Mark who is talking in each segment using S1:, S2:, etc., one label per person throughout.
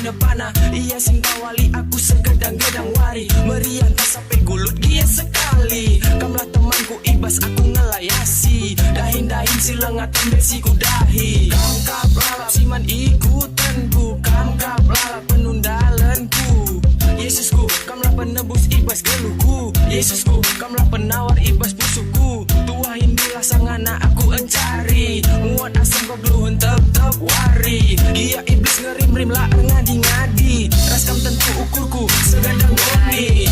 S1: bina panah. Ia sing kawali aku segedang-gedang wari. Meriang tak sampai gulut dia sekali. Kamlah temanku ibas aku ngelayasi. Dahin-dahin silang akan besi ku dahi. Kam kap lalap siman ikutanku. Kam kap lalap penundalanku. Yesusku, kamlah penebus ibas geluhku. Yesusku, kamlah penawar ibas musuhku. Tua hindulah sang anak aku encari. Muat asam kau gluhun tep-tep wari. Gia iblis ngerim-rim lah ngadi-ngadi. Raskam tentu ukurku segedang goni.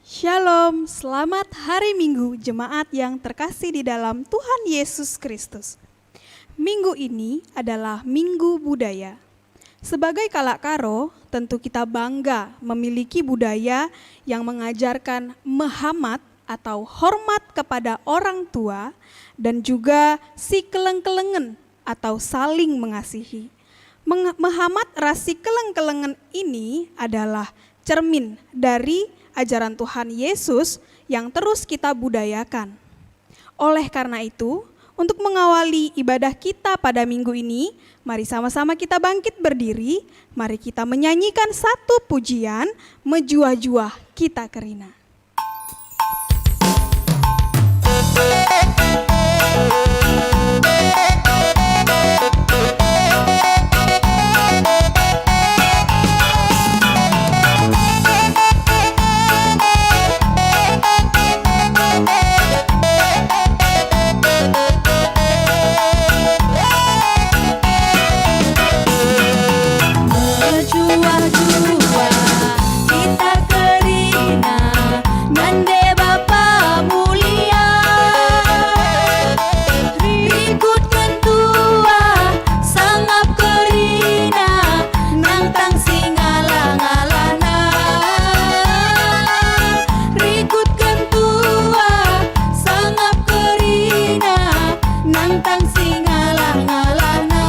S2: Shalom, selamat hari Minggu jemaat yang terkasih di dalam Tuhan Yesus Kristus. Minggu ini adalah Minggu Budaya. Sebagai Kalak Karo, tentu kita bangga memiliki budaya yang mengajarkan Muhammad atau hormat kepada orang tua, dan juga si keleng-kelengen atau saling mengasihi. Muhammad rasi keleng-kelengen ini adalah cermin dari ajaran Tuhan Yesus yang terus kita budayakan. Oleh karena itu, untuk mengawali ibadah kita pada minggu ini, mari sama-sama kita bangkit berdiri, mari kita menyanyikan satu pujian, Menjua-jua Kita Kerina.
S3: Jua-jua kita kerina, ngande Bapa mulia, rikut kentua sangap kerina, nantang singala-ngalana, rikut kentua sangap kerina, nantang singala-ngalana.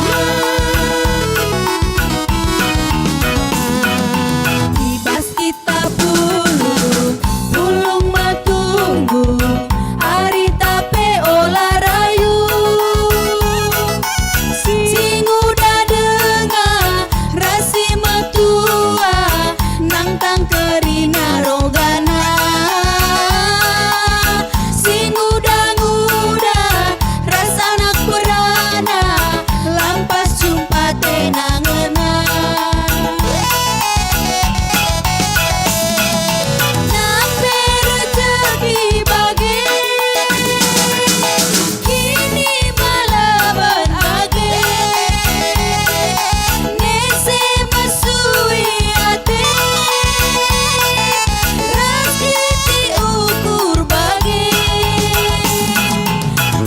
S3: Ibas kita pulung matunggu, ari tape olah rayu, sing udah dengar rasi matua, nangtang kerina rogana, sing udah rasa anak perana, lampas jumpa tenangena. Nampe rezeki bage, kini malah berage, nese masui ate, rezeki ukur bage,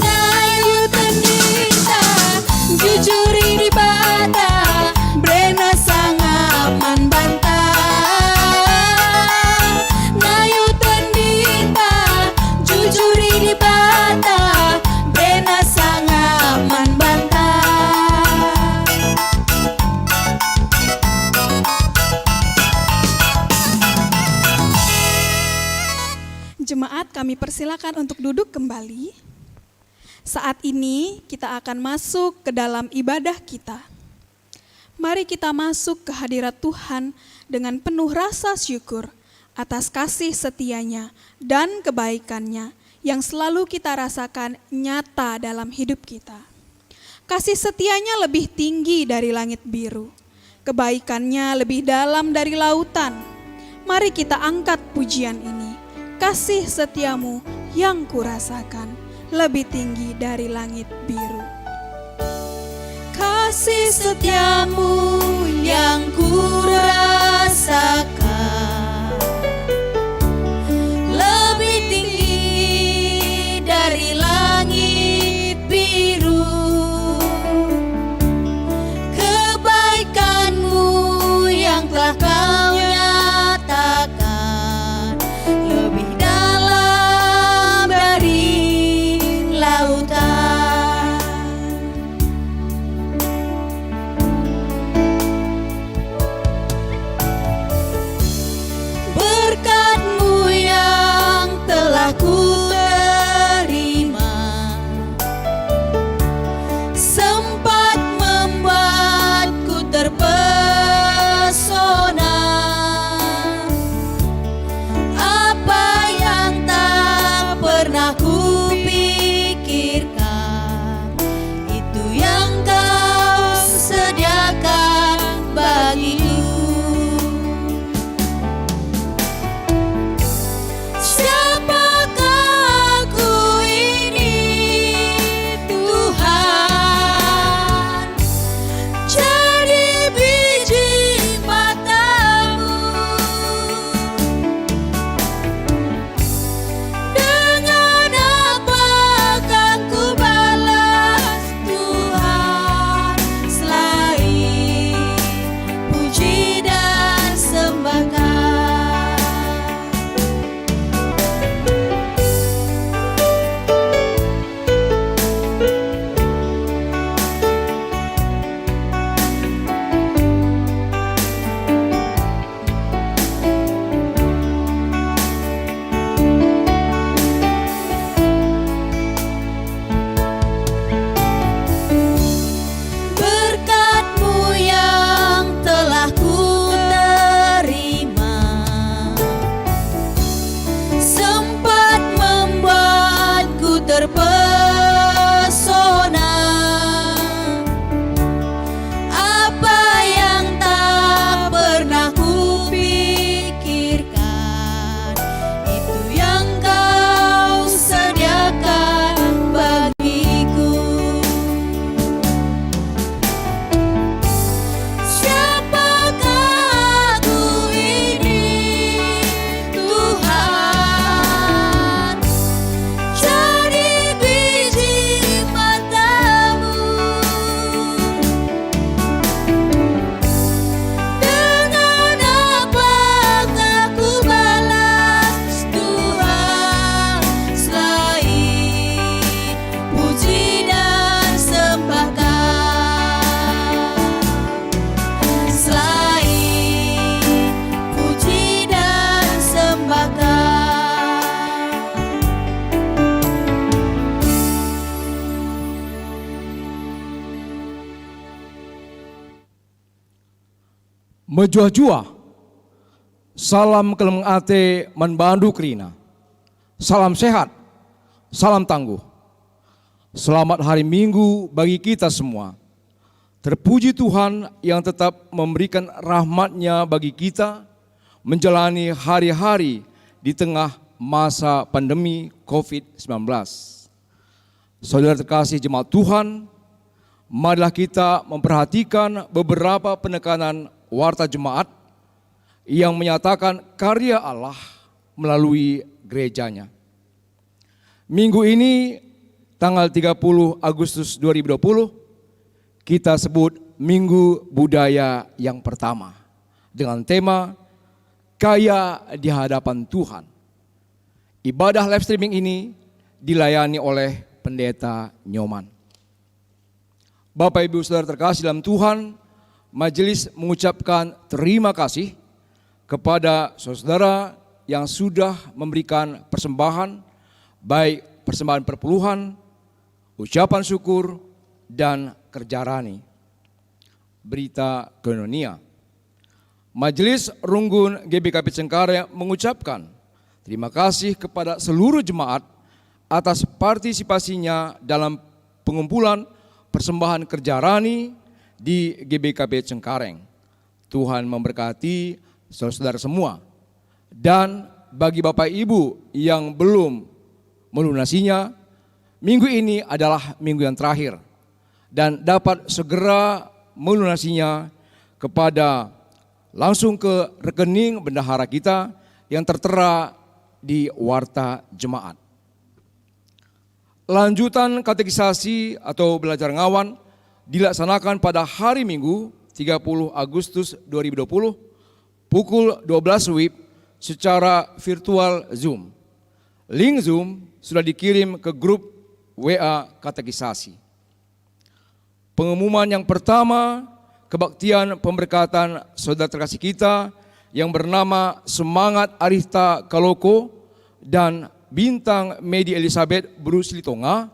S3: nayu tendita, jujuri di bata, brena sangaman bantah, nayu tendita, jujuri di bata, brena sangaman bantah.
S2: Jemaat, kami persilakan untuk duduk kembali. Saat ini kita akan masuk ke dalam ibadah kita. Mari kita masuk ke hadirat Tuhan dengan penuh rasa syukur atas kasih setianya dan kebaikannya yang selalu kita rasakan nyata dalam hidup kita. Kasih setianya lebih tinggi dari langit biru, kebaikannya lebih dalam dari lautan. Mari kita angkat pujian ini. Kasih setiamu yang kurasakan lebih tinggi dari langit biru.
S3: Kasih setiamu yang kurasakan lebih tinggi dari langit biru. Kebaikanmu yang telah kau nyatakan lebih dalam dari lautan.
S4: Mejua-jua, salam kelem ate manbandu kerina. Salam sehat, salam tangguh. Selamat hari Minggu bagi kita semua. Terpuji Tuhan yang tetap memberikan rahmat-Nya bagi kita menjalani hari-hari di tengah masa pandemi COVID-19. Saudara terkasih jemaat Tuhan, marilah kita memperhatikan beberapa penekanan warta jemaat yang menyatakan karya Allah melalui gerejanya. Minggu ini tanggal 30 Agustus 2020 kita sebut Minggu Budaya yang pertama dengan tema Kaya di Hadapan Tuhan. Ibadah live streaming ini dilayani oleh Pendeta Nyoman. Bapak Ibu Saudara terkasih dalam Tuhan, majelis mengucapkan terima kasih kepada saudara yang sudah memberikan persembahan, baik persembahan perpuluhan, ucapan syukur, dan kerja rani. Berita koinonia. Majelis Runggun GBKP Cengkareng mengucapkan terima kasih kepada seluruh jemaat atas partisipasinya dalam pengumpulan persembahan kerja rani di GBKP Cengkareng. Tuhan memberkati saudara-saudara semua. Dan bagi Bapak Ibu yang belum melunasinya, minggu ini adalah minggu yang terakhir dan dapat segera melunasinya kepada langsung ke rekening bendahara kita yang tertera di warta jemaat. Lanjutan katekisasi atau belajar ngawan dilaksanakan pada hari Minggu 30 Agustus 2020 pukul 12 WIB secara virtual Zoom. Link Zoom sudah dikirim ke grup WA katekisasi. Pengumuman yang pertama, kebaktian pemberkatan saudara terkasih kita yang bernama Semangat Arista Kaloko dan Bintang Medi Elizabeth Bruce Litonga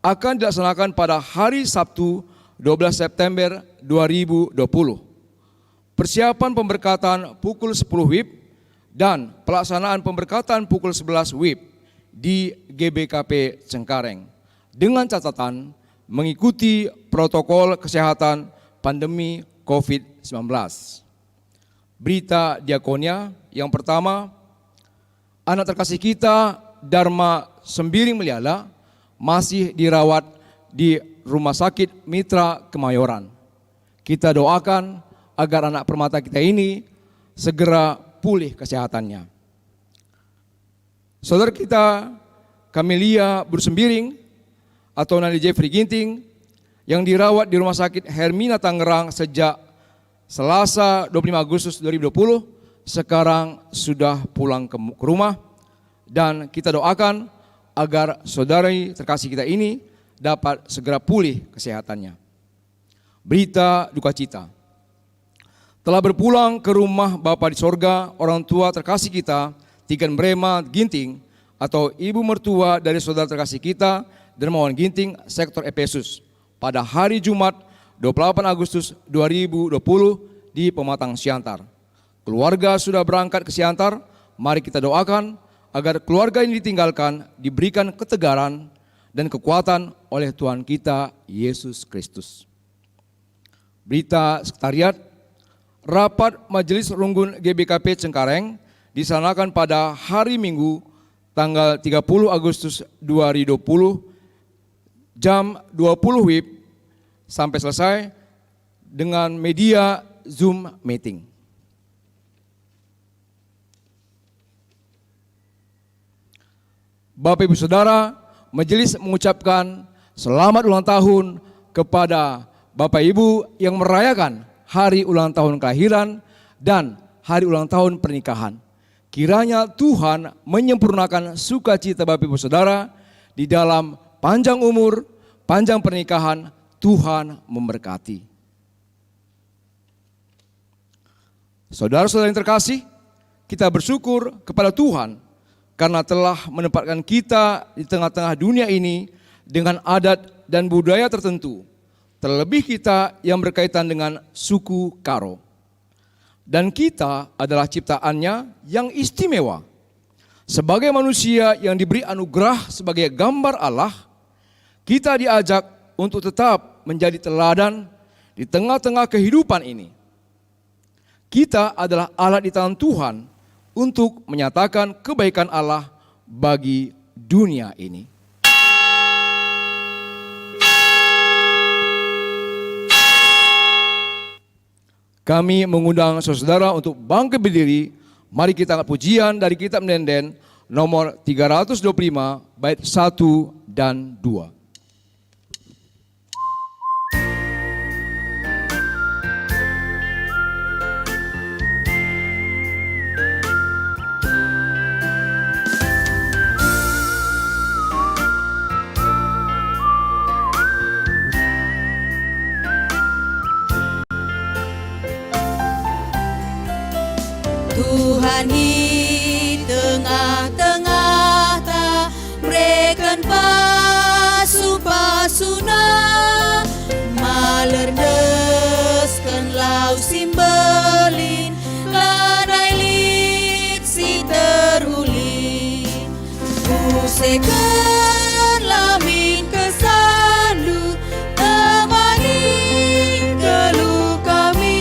S4: akan dilaksanakan pada hari Sabtu 12 September 2020. Persiapan pemberkatan pukul 10 WIB dan pelaksanaan pemberkatan pukul 11 WIB di GBKP Cengkareng dengan catatan mengikuti protokol kesehatan pandemi COVID-19. Berita diakonia yang pertama, anak terkasih kita Dharma Sembiring Meliala masih dirawat di Rumah Sakit Mitra Kemayoran. Kita doakan agar anak permata kita ini segera pulih kesehatannya. Saudara kita Camelia Bursembiring atau Nali Jeffrey Ginting yang dirawat di Rumah Sakit Hermina Tangerang sejak Selasa 25 Agustus 2020 sekarang sudah pulang ke rumah dan kita doakan agar saudari terkasih kita ini dapat segera pulih kesehatannya. Berita duka cita. Telah berpulang ke rumah Bapa di sorga orang tua terkasih kita Tigan Brema Ginting atau ibu mertua dari saudara terkasih kita Dermawan Ginting sektor Efesus pada hari Jumat 28 Agustus 2020 di Pematang Siantar. Keluarga sudah berangkat ke Siantar, mari kita doakan agar keluarga ini ditinggalkan, diberikan ketegaran dan kekuatan oleh Tuhan kita Yesus Kristus. Berita sekretariat, rapat Majelis Runggun GBKP Cengkareng dilaksanakan pada hari Minggu tanggal 30 Agustus 2020 jam 20 WIB sampai selesai dengan media Zoom meeting. Bapak Ibu Saudara, majelis mengucapkan selamat ulang tahun kepada Bapak Ibu yang merayakan hari ulang tahun kelahiran dan hari ulang tahun pernikahan. Kiranya Tuhan menyempurnakan sukacita Bapak Ibu Saudara di dalam panjang umur, panjang pernikahan, Tuhan memberkati. Saudara-saudara yang terkasih, kita bersyukur kepada Tuhan karena telah menempatkan kita di tengah-tengah dunia ini dengan adat dan budaya tertentu. Terlebih kita yang berkaitan dengan suku Karo. Dan kita adalah ciptaannya yang istimewa. Sebagai manusia yang diberi anugerah sebagai gambar Allah, kita diajak untuk tetap menjadi teladan di tengah-tengah kehidupan ini. Kita adalah alat di tangan Tuhan untuk menyatakan kebaikan Allah bagi dunia ini. Kami mengundang saudara untuk bangkit berdiri. Mari kita angkat pujian dari kitab Nenden nomor 325 bait 1 dan 2.
S3: Tuhan di tengah-tengah ta berikan pasu-pasuna malerdeskan lau simbelin lanai lit si terulin usekan lamin kesandu temani geluh kami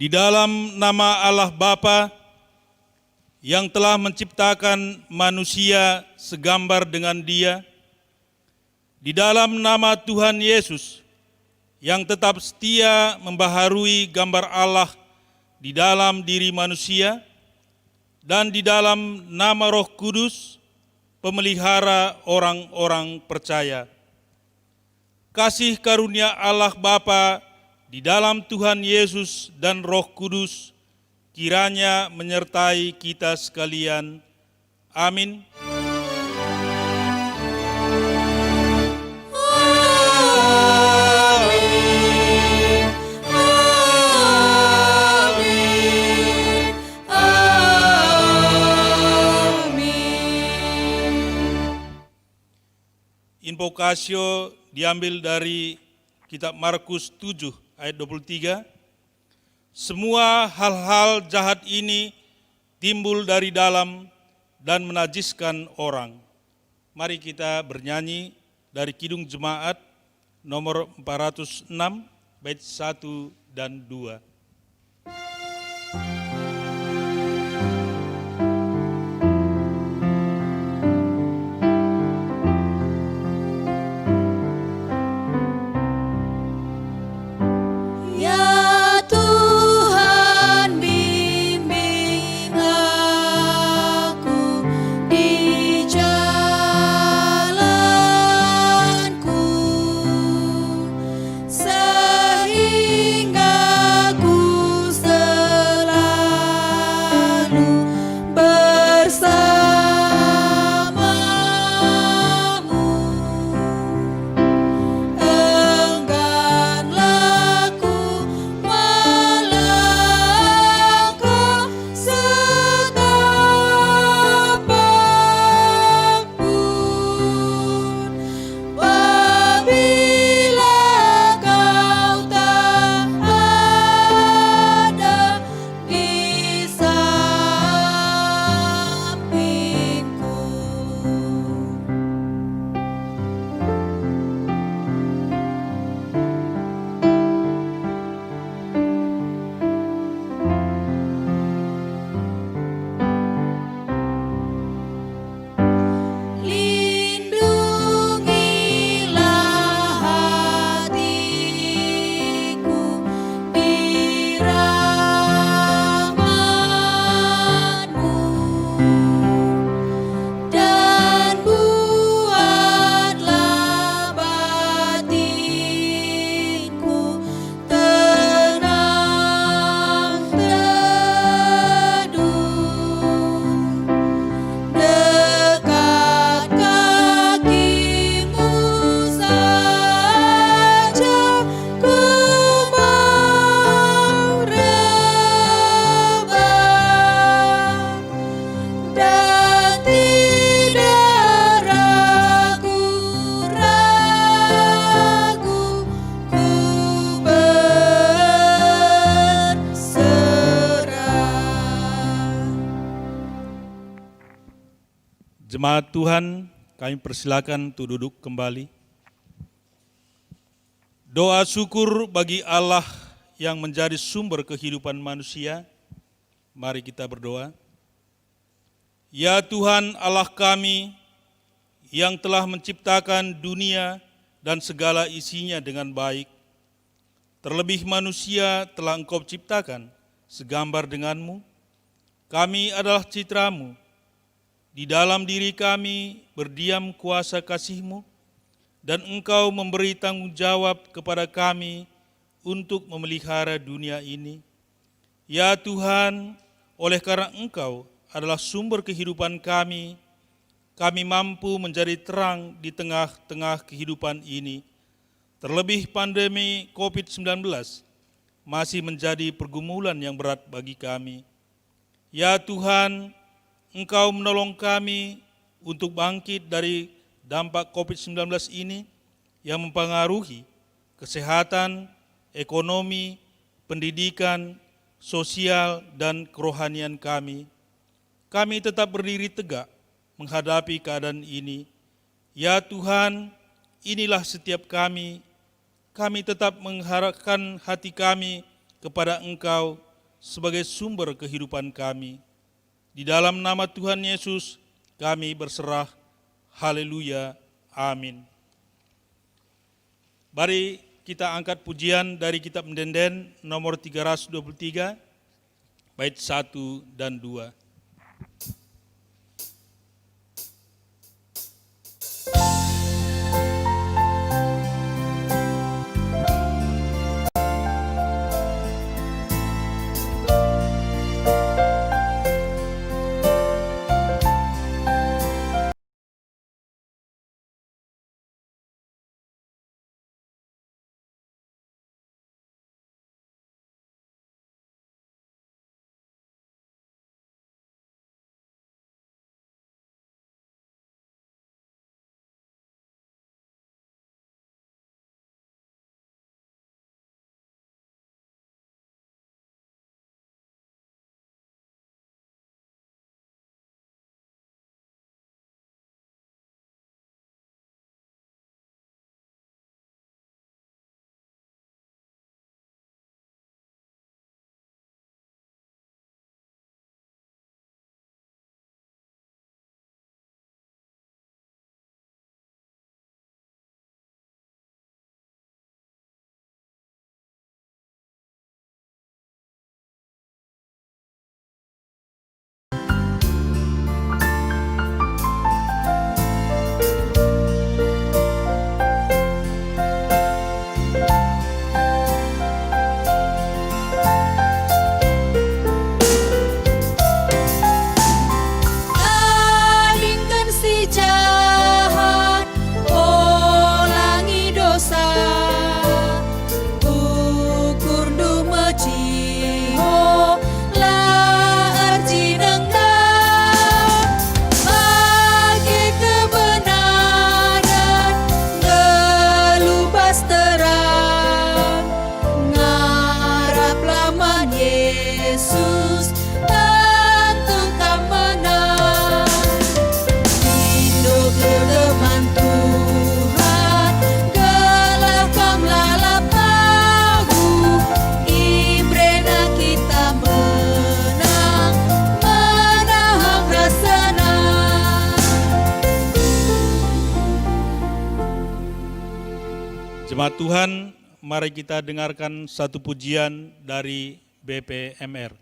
S5: Di dalam nama Allah Bapa yang telah menciptakan manusia segambar dengan Dia, di dalam nama Tuhan Yesus yang tetap setia membaharui gambar Allah di dalam diri manusia, dan di dalam nama Roh Kudus, pemelihara orang-orang percaya. Kasih karunia Allah Bapa di dalam Tuhan Yesus dan Roh Kudus kiranya menyertai kita sekalian. Amin. Invokasio diambil dari kitab Markus 7 ayat 23. Semua hal-hal jahat ini timbul dari dalam dan menajiskan orang. Mari kita bernyanyi dari Kidung Jemaat nomor 406 bait 1 dan 2.
S3: Sehingga ku
S5: Jemaat Tuhan, kami persilakan untuk duduk kembali. Doa syukur bagi Allah yang menjadi sumber kehidupan manusia. Mari kita berdoa. Ya Tuhan Allah kami, yang telah menciptakan dunia dan segala isinya dengan baik, terlebih manusia telah Engkau ciptakan segambar denganmu. Kami adalah citramu. Di dalam diri kami berdiam kuasa kasih-Mu, dan Engkau memberi tanggung jawab kepada kami untuk memelihara dunia ini. Ya Tuhan, oleh karena Engkau adalah sumber kehidupan kami mampu menjadi terang di tengah-tengah kehidupan ini. Terlebih pandemi COVID-19 masih menjadi pergumulan yang berat bagi kami. Ya Tuhan, Engkau menolong kami untuk bangkit dari dampak COVID-19 ini yang mempengaruhi kesehatan, ekonomi, pendidikan, sosial, dan kerohanian kami. Kami tetap berdiri tegak menghadapi keadaan ini. Ya Tuhan, inilah setiap kami tetap mengharapkan hati kami kepada Engkau sebagai sumber kehidupan kami. Di dalam nama Tuhan Yesus kami berserah. Haleluya. Amin. Mari kita angkat pujian dari kitab Mendenden nomor 323, bait 1 dan 2.
S3: Palingkan si jahat, ulangi dosa, ukur du meciho, la arji nengdang, bagi kebenaran, gelubas terang, ngarap laman Yesus, tentu kan menang. Induk gegeman Tuhan, gelakam lalap pagu, ibrena kita menang, menahan rasana.
S5: Jemaat Tuhan, mari kita dengarkan satu pujian dari BPMR.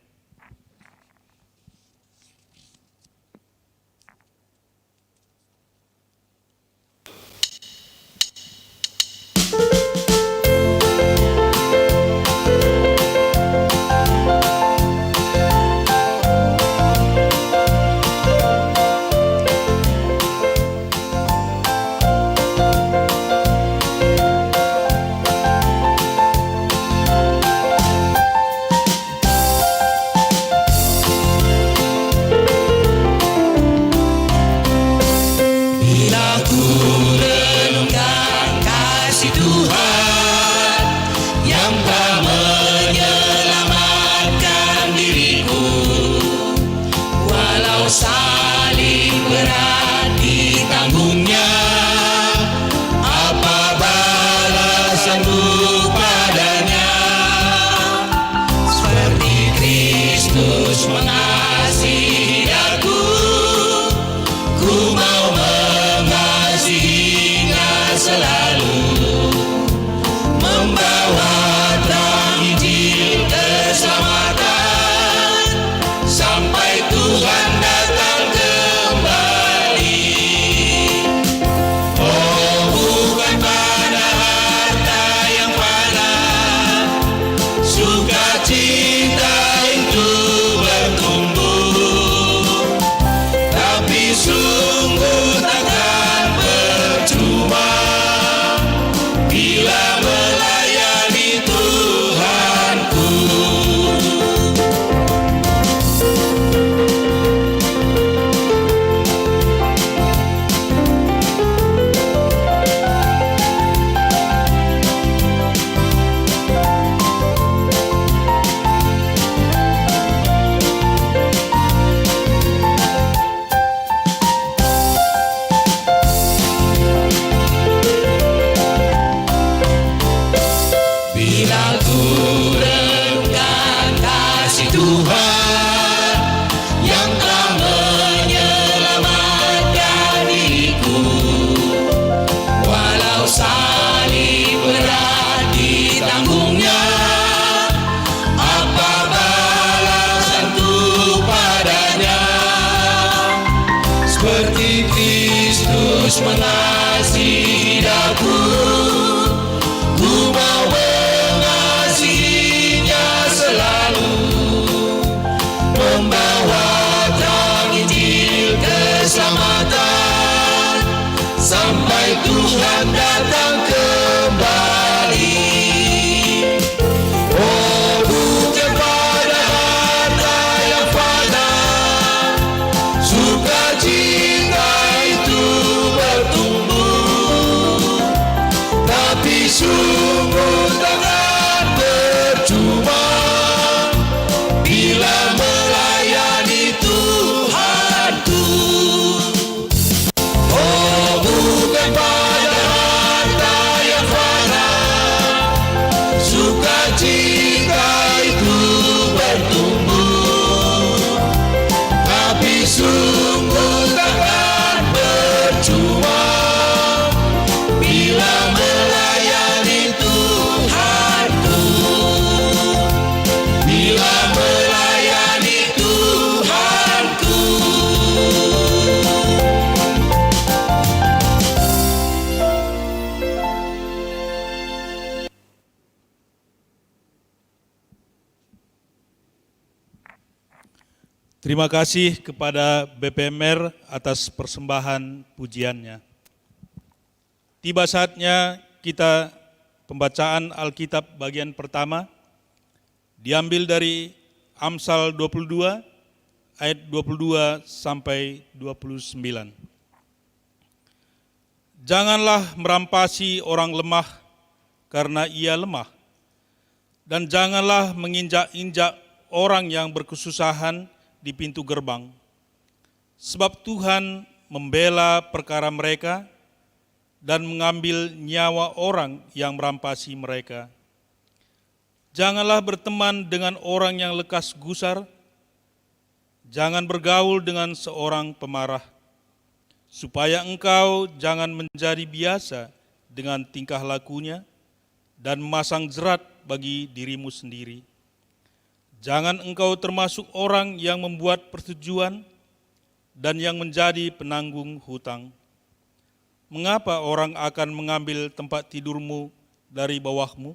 S1: sanggup padanya, seperti Kristus mengasihi aku, ku mau mengasihinya selalu, membawa terang Injil keselamatan sampai Tuhan datang kembali. Oh, bukan pada harta yang fana, sukacita itu bertumbuh, tapi sungguh takkan percuma bila melayani Tuhanku. Bila ku renungkan kasih Tuhan yang telah menyelamatkan diriku, walau salib berat ditanggungnya, apa balasanku padanya? Seperti Kristus mengasihi aku, ku mau mengasihinya selalu, membawa terang Injil keselamatan sampai Tuhan datang kembali. Oh, bukan pada harta yang fana, sukacita itu bertumbuh, tapi sungguh takkan percuma bila melayani Tuhanku. Oh, bukan pada harta yang fana, sukacita itu bertumbuh, tapi sungguh takkan percuma bila melayani Tuhanku, bila melayani Tuhanku.
S5: Terima kasih kepada BPMR atas persembahan pujiannya. Tiba saatnya kita pembacaan Alkitab bagian pertama, diambil dari Amsal 22 ayat 22 sampai 29. Janganlah merampasi orang lemah karena ia lemah, dan janganlah menginjak-injak orang yang berkesusahan di pintu gerbang, sebab Tuhan membela perkara mereka dan mengambil nyawa orang yang merampasi mereka. Janganlah berteman dengan orang yang lekas gusar, jangan bergaul dengan seorang pemarah, supaya engkau jangan menjadi biasa dengan tingkah lakunya dan memasang jerat bagi dirimu sendiri. Jangan engkau termasuk orang yang membuat persetujuan dan yang menjadi penanggung hutang. Mengapa orang akan mengambil tempat tidurmu dari bawahmu,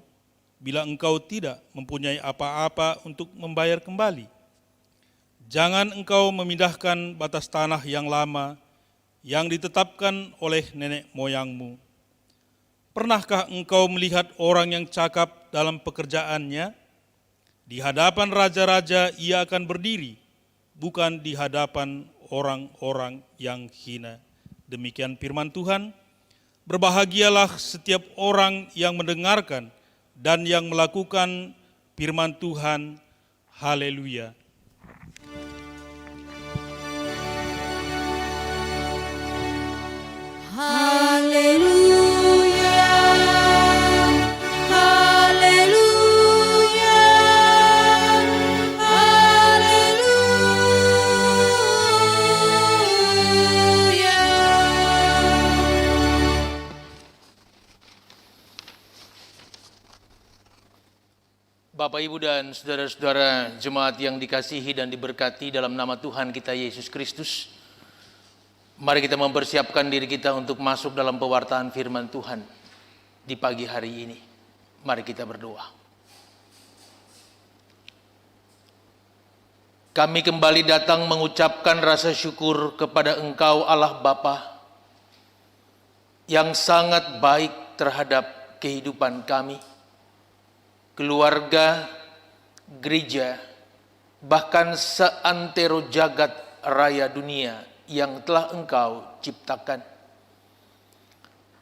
S5: bila engkau tidak mempunyai apa-apa untuk membayar kembali? Jangan engkau memindahkan batas tanah yang lama yang ditetapkan oleh nenek moyangmu. Pernahkah engkau melihat orang yang cakap dalam pekerjaannya? Di hadapan raja-raja ia akan berdiri, bukan di hadapan orang-orang yang hina. Demikian firman Tuhan. Berbahagialah setiap orang yang mendengarkan dan yang melakukan firman Tuhan. Haleluya.
S3: Haleluya,
S6: Bapak, Ibu, dan saudara-saudara jemaat yang dikasihi dan diberkati dalam nama Tuhan kita Yesus Kristus, mari kita mempersiapkan diri kita untuk masuk dalam pewartaan firman Tuhan di pagi hari ini. Mari kita berdoa. Kami kembali datang mengucapkan rasa syukur kepada Engkau Allah Bapa yang sangat baik terhadap kehidupan kami, keluarga, gereja, bahkan seantero jagat raya dunia yang telah Engkau ciptakan.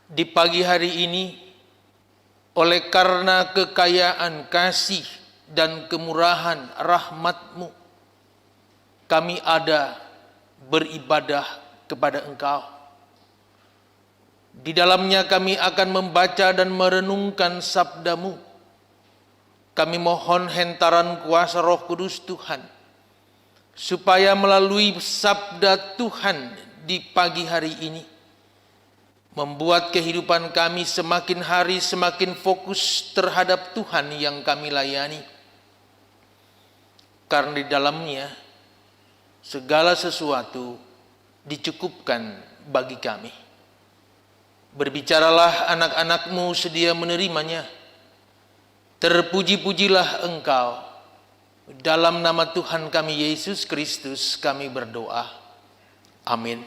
S6: Di pagi hari ini, oleh karena kekayaan kasih dan kemurahan rahmat-Mu, kami ada beribadah kepada Engkau. Di dalamnya kami akan membaca dan merenungkan sabda-Mu. Kami mohon hentaran kuasa Roh Kudus Tuhan, supaya melalui sabda Tuhan di pagi hari ini, membuat kehidupan kami semakin hari semakin fokus terhadap Tuhan yang kami layani. Karena di dalamnya segala sesuatu dicukupkan bagi kami. Berbicaralah anak-anak-Mu sedia menerimanya. Terpuji-pujilah Engkau. Dalam nama Tuhan kami Yesus Kristus kami berdoa. Amin.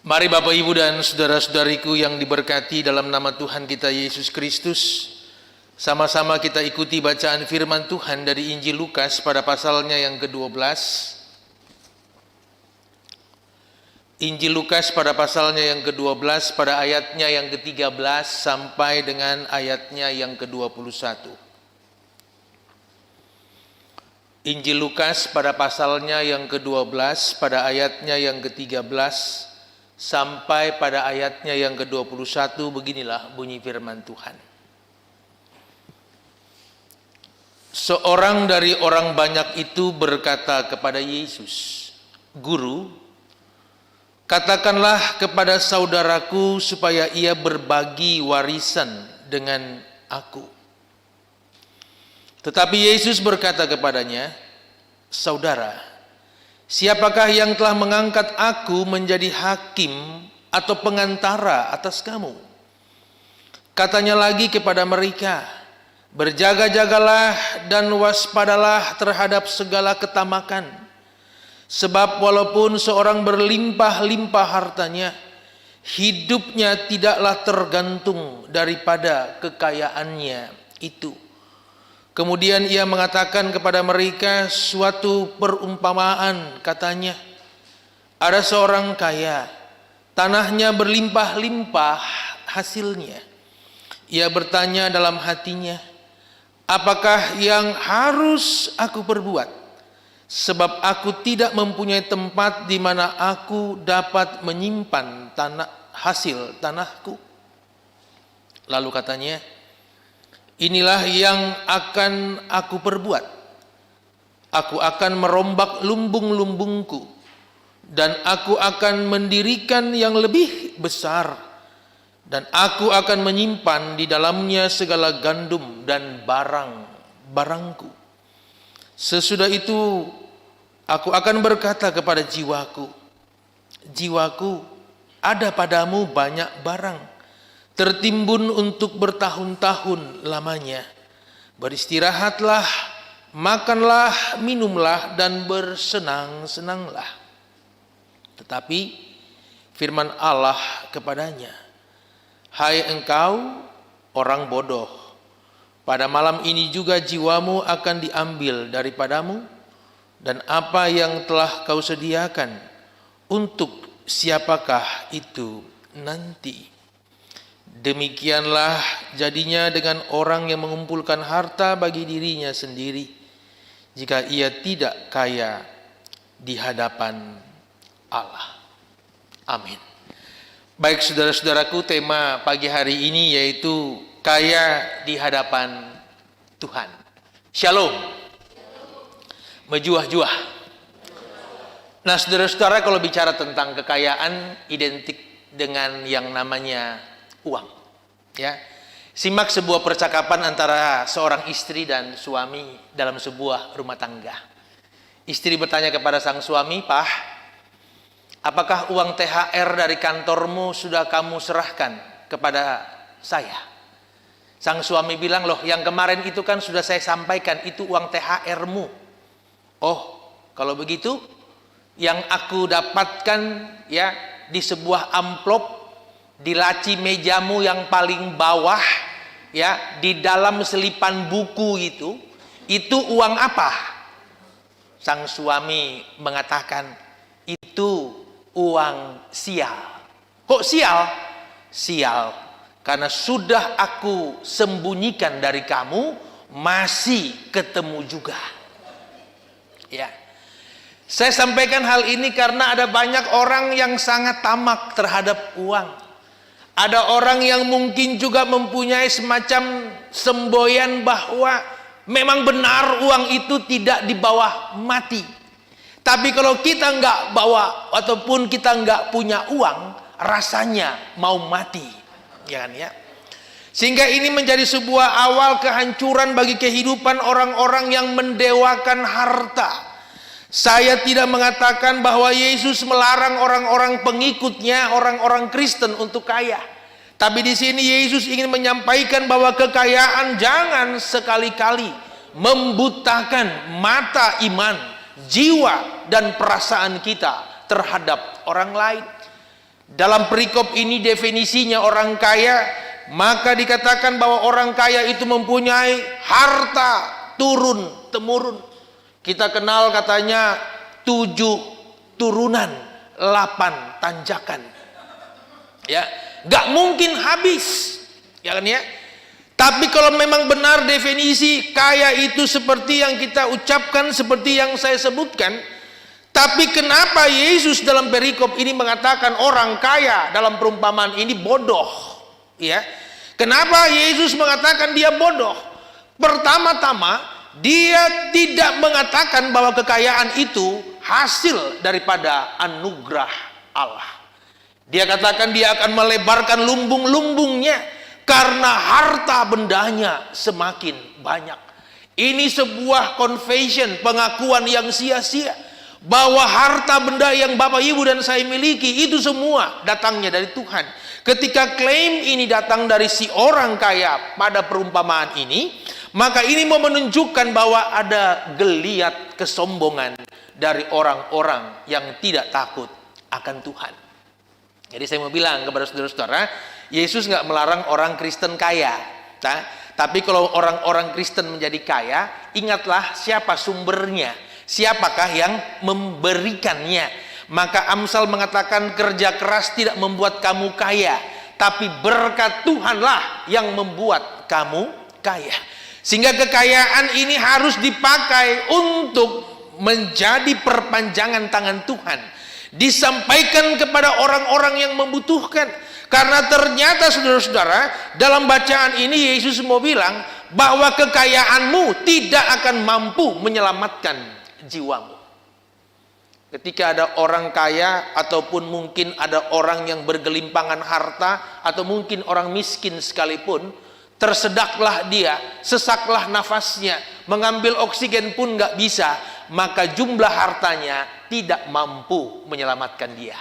S6: Mari Bapak, Ibu, dan saudara-saudariku yang diberkati dalam nama Tuhan kita Yesus Kristus, sama-sama kita ikuti bacaan firman Tuhan dari Injil Lukas pada pasalnya yang ke-12. Injil Lukas pada pasalnya yang ke-12 pada ayatnya yang ke-13 sampai dengan ayatnya yang ke-21. Injil Lukas pada pasalnya yang ke-12 pada ayatnya yang ke-13 sampai pada ayatnya yang ke-21, beginilah bunyi firman Tuhan. Seorang dari orang banyak itu berkata kepada Yesus, "Guru, katakanlah kepada saudaraku supaya ia berbagi warisan dengan aku." Tetapi Yesus berkata kepadanya, "Saudara, siapakah yang telah mengangkat aku menjadi hakim atau pengantara atas kamu?" Katanya lagi kepada mereka, "Berjaga-jagalah dan waspadalah terhadap segala ketamakan. Sebab walaupun seorang berlimpah-limpah hartanya, hidupnya tidaklah tergantung daripada kekayaannya itu." Kemudian ia mengatakan kepada mereka suatu perumpamaan, katanya, "Ada seorang kaya, tanahnya berlimpah-limpah hasilnya. Ia bertanya dalam hatinya, apakah yang harus aku perbuat? Sebab aku tidak mempunyai tempat di mana aku dapat menyimpan hasil tanahku." Lalu katanya, "Inilah yang akan aku perbuat. Aku akan merombak lumbung-lumbungku, dan aku akan mendirikan yang lebih besar, dan aku akan menyimpan di dalamnya segala gandum dan barang-barangku. Sesudah itu aku akan berkata kepada jiwaku, jiwaku, ada padamu banyak barang, tertimbun untuk bertahun-tahun lamanya. Beristirahatlah, makanlah, minumlah, dan bersenang-senanglah." Tetapi firman Allah kepadanya, "Hai engkau orang bodoh, pada malam ini juga jiwamu akan diambil daripadamu, dan apa yang telah kau sediakan, untuk siapakah itu nanti?" Demikianlah jadinya dengan orang yang mengumpulkan harta bagi dirinya sendiri, jika ia tidak kaya di hadapan Allah. Amin. Baik saudara-saudaraku, tema pagi hari ini yaitu kaya di hadapan Tuhan. Shalom. Mejuah-juah. Nah saudara-saudara, kalau bicara tentang kekayaan identik dengan yang namanya uang. Ya, Simak sebuah percakapan antara seorang istri dan suami dalam sebuah rumah tangga. Istri bertanya kepada sang suami, "Pak, apakah uang THR dari kantormu sudah kamu serahkan kepada saya?" Sang suami bilang, "Loh, yang kemarin itu kan sudah saya sampaikan, itu uang THR-mu." "Oh, kalau begitu, yang aku dapatkan ya di sebuah amplop di laci mejamu yang paling bawah, ya, di dalam selipan buku itu uang apa?" Sang suami mengatakan, "Itu uang sial." "Kok sial?" "Sial, karena sudah aku sembunyikan dari kamu, masih ketemu juga." Ya. Saya sampaikan hal ini karena ada banyak orang yang sangat tamak terhadap uang. Ada orang yang mungkin juga mempunyai semacam semboyan bahwa memang benar uang itu tidak dibawa mati. Tapi kalau kita nggak bawa ataupun kita nggak punya uang, rasanya mau mati, ya kan ya? Sehingga ini menjadi sebuah awal kehancuran bagi kehidupan orang-orang yang mendewakan harta. Saya tidak mengatakan bahwa Yesus melarang orang-orang pengikutnya, orang-orang Kristen untuk kaya. Tapi di sini Yesus ingin menyampaikan bahwa kekayaan jangan sekali-kali membutakan mata iman, jiwa, dan perasaan kita terhadap orang lain. Dalam perikop ini definisinya orang kaya, maka dikatakan bahwa orang kaya itu mempunyai harta turun-temurun. Kita kenal katanya 7 turunan, 8 tanjakan. Ya, gak mungkin habis, ya kan ya? Tapi kalau memang benar definisi kaya itu seperti yang kita ucapkan, seperti yang saya sebutkan, tapi kenapa Yesus dalam perikop ini mengatakan orang kaya dalam perumpamaan ini bodoh? Ya, kenapa Yesus mengatakan dia bodoh? Pertama-tama, dia tidak mengatakan bahwa kekayaan itu hasil daripada anugerah Allah. Dia katakan dia akan melebarkan lumbung-lumbungnya karena harta bendanya semakin banyak. Ini sebuah confession, pengakuan yang sia-sia, bahwa harta benda yang Bapak Ibu dan saya miliki itu semua datangnya dari Tuhan. Ketika klaim ini datang dari si orang kaya pada perumpamaan ini, maka ini mau menunjukkan bahwa ada geliat kesombongan dari orang-orang yang tidak takut akan Tuhan. Jadi saya mau bilang kepada saudara-saudara, Yesus nggak melarang orang Kristen kaya. Tapi kalau orang-orang Kristen menjadi kaya, ingatlah siapa sumbernya, siapakah yang memberikannya. Maka Amsal mengatakan kerja keras tidak membuat kamu kaya, tapi berkat Tuhanlah yang membuat kamu kaya. Sehingga kekayaan ini harus dipakai untuk menjadi perpanjangan tangan Tuhan, disampaikan kepada orang-orang yang membutuhkan. Karena ternyata saudara-saudara, dalam bacaan ini Yesus mau bilang bahwa kekayaanmu tidak akan mampu menyelamatkan jiwamu. Ketika ada orang kaya ataupun mungkin ada orang yang bergelimpangan harta atau mungkin orang miskin sekalipun, tersedaklah dia, sesaklah nafasnya, mengambil oksigen pun nggak bisa, maka jumlah hartanya tidak mampu menyelamatkan dia.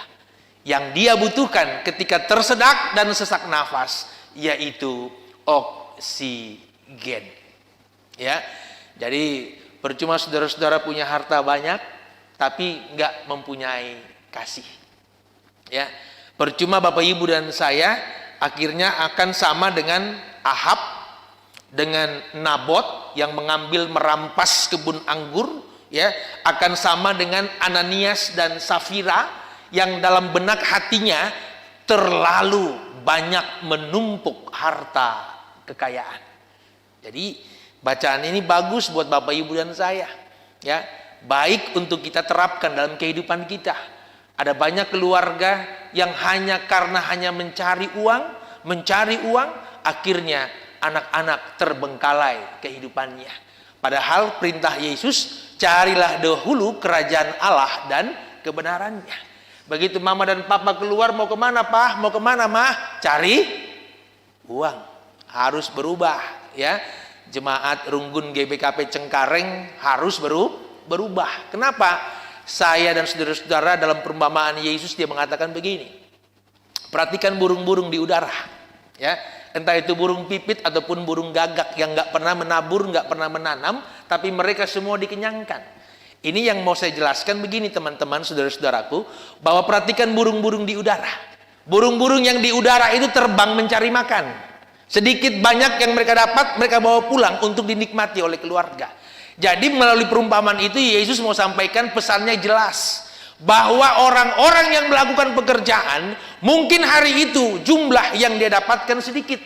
S6: Yang dia butuhkan ketika tersedak dan sesak nafas yaitu oksigen. Ya, jadi percuma saudara-saudara punya harta banyak, tapi nggak mempunyai kasih. Ya, percuma Bapak Ibu dan saya akhirnya akan sama dengan Ahab, dengan Nabot yang mengambil merampas kebun anggur, ya, akan sama dengan Ananias dan Safira yang dalam benak hatinya terlalu banyak menumpuk harta kekayaan. Jadi bacaan ini bagus buat Bapak Ibu dan saya, ya, baik untuk kita terapkan dalam kehidupan kita. Ada banyak keluarga yang karena hanya mencari uang, akhirnya anak-anak terbengkalai kehidupannya. Padahal perintah Yesus, carilah dahulu kerajaan Allah dan kebenarannya. Begitu mama dan papa keluar, mau kemana Pak? Mau kemana Mah? Cari uang. harus berubah, ya. Jemaat Runggun GBKP Cengkareng harus berubah. Kenapa? Saya dan saudara-saudara dalam perumpamaan Yesus dia mengatakan begini. Perhatikan burung-burung di udara, ya. Entah itu burung pipit ataupun burung gagak yang nggak pernah menabur, nggak pernah menanam, tapi mereka semua dikenyangkan. Ini yang mau saya jelaskan begini teman-teman, saudara-saudaraku, bahwa perhatikan burung-burung di udara. Burung-burung yang di udara itu terbang mencari makan. Sedikit banyak yang mereka dapat, mereka bawa pulang untuk dinikmati oleh keluarga. Jadi melalui perumpamaan itu Yesus mau sampaikan pesannya jelas. Bahwa orang-orang yang melakukan pekerjaan, mungkin hari itu jumlah yang dia dapatkan sedikit.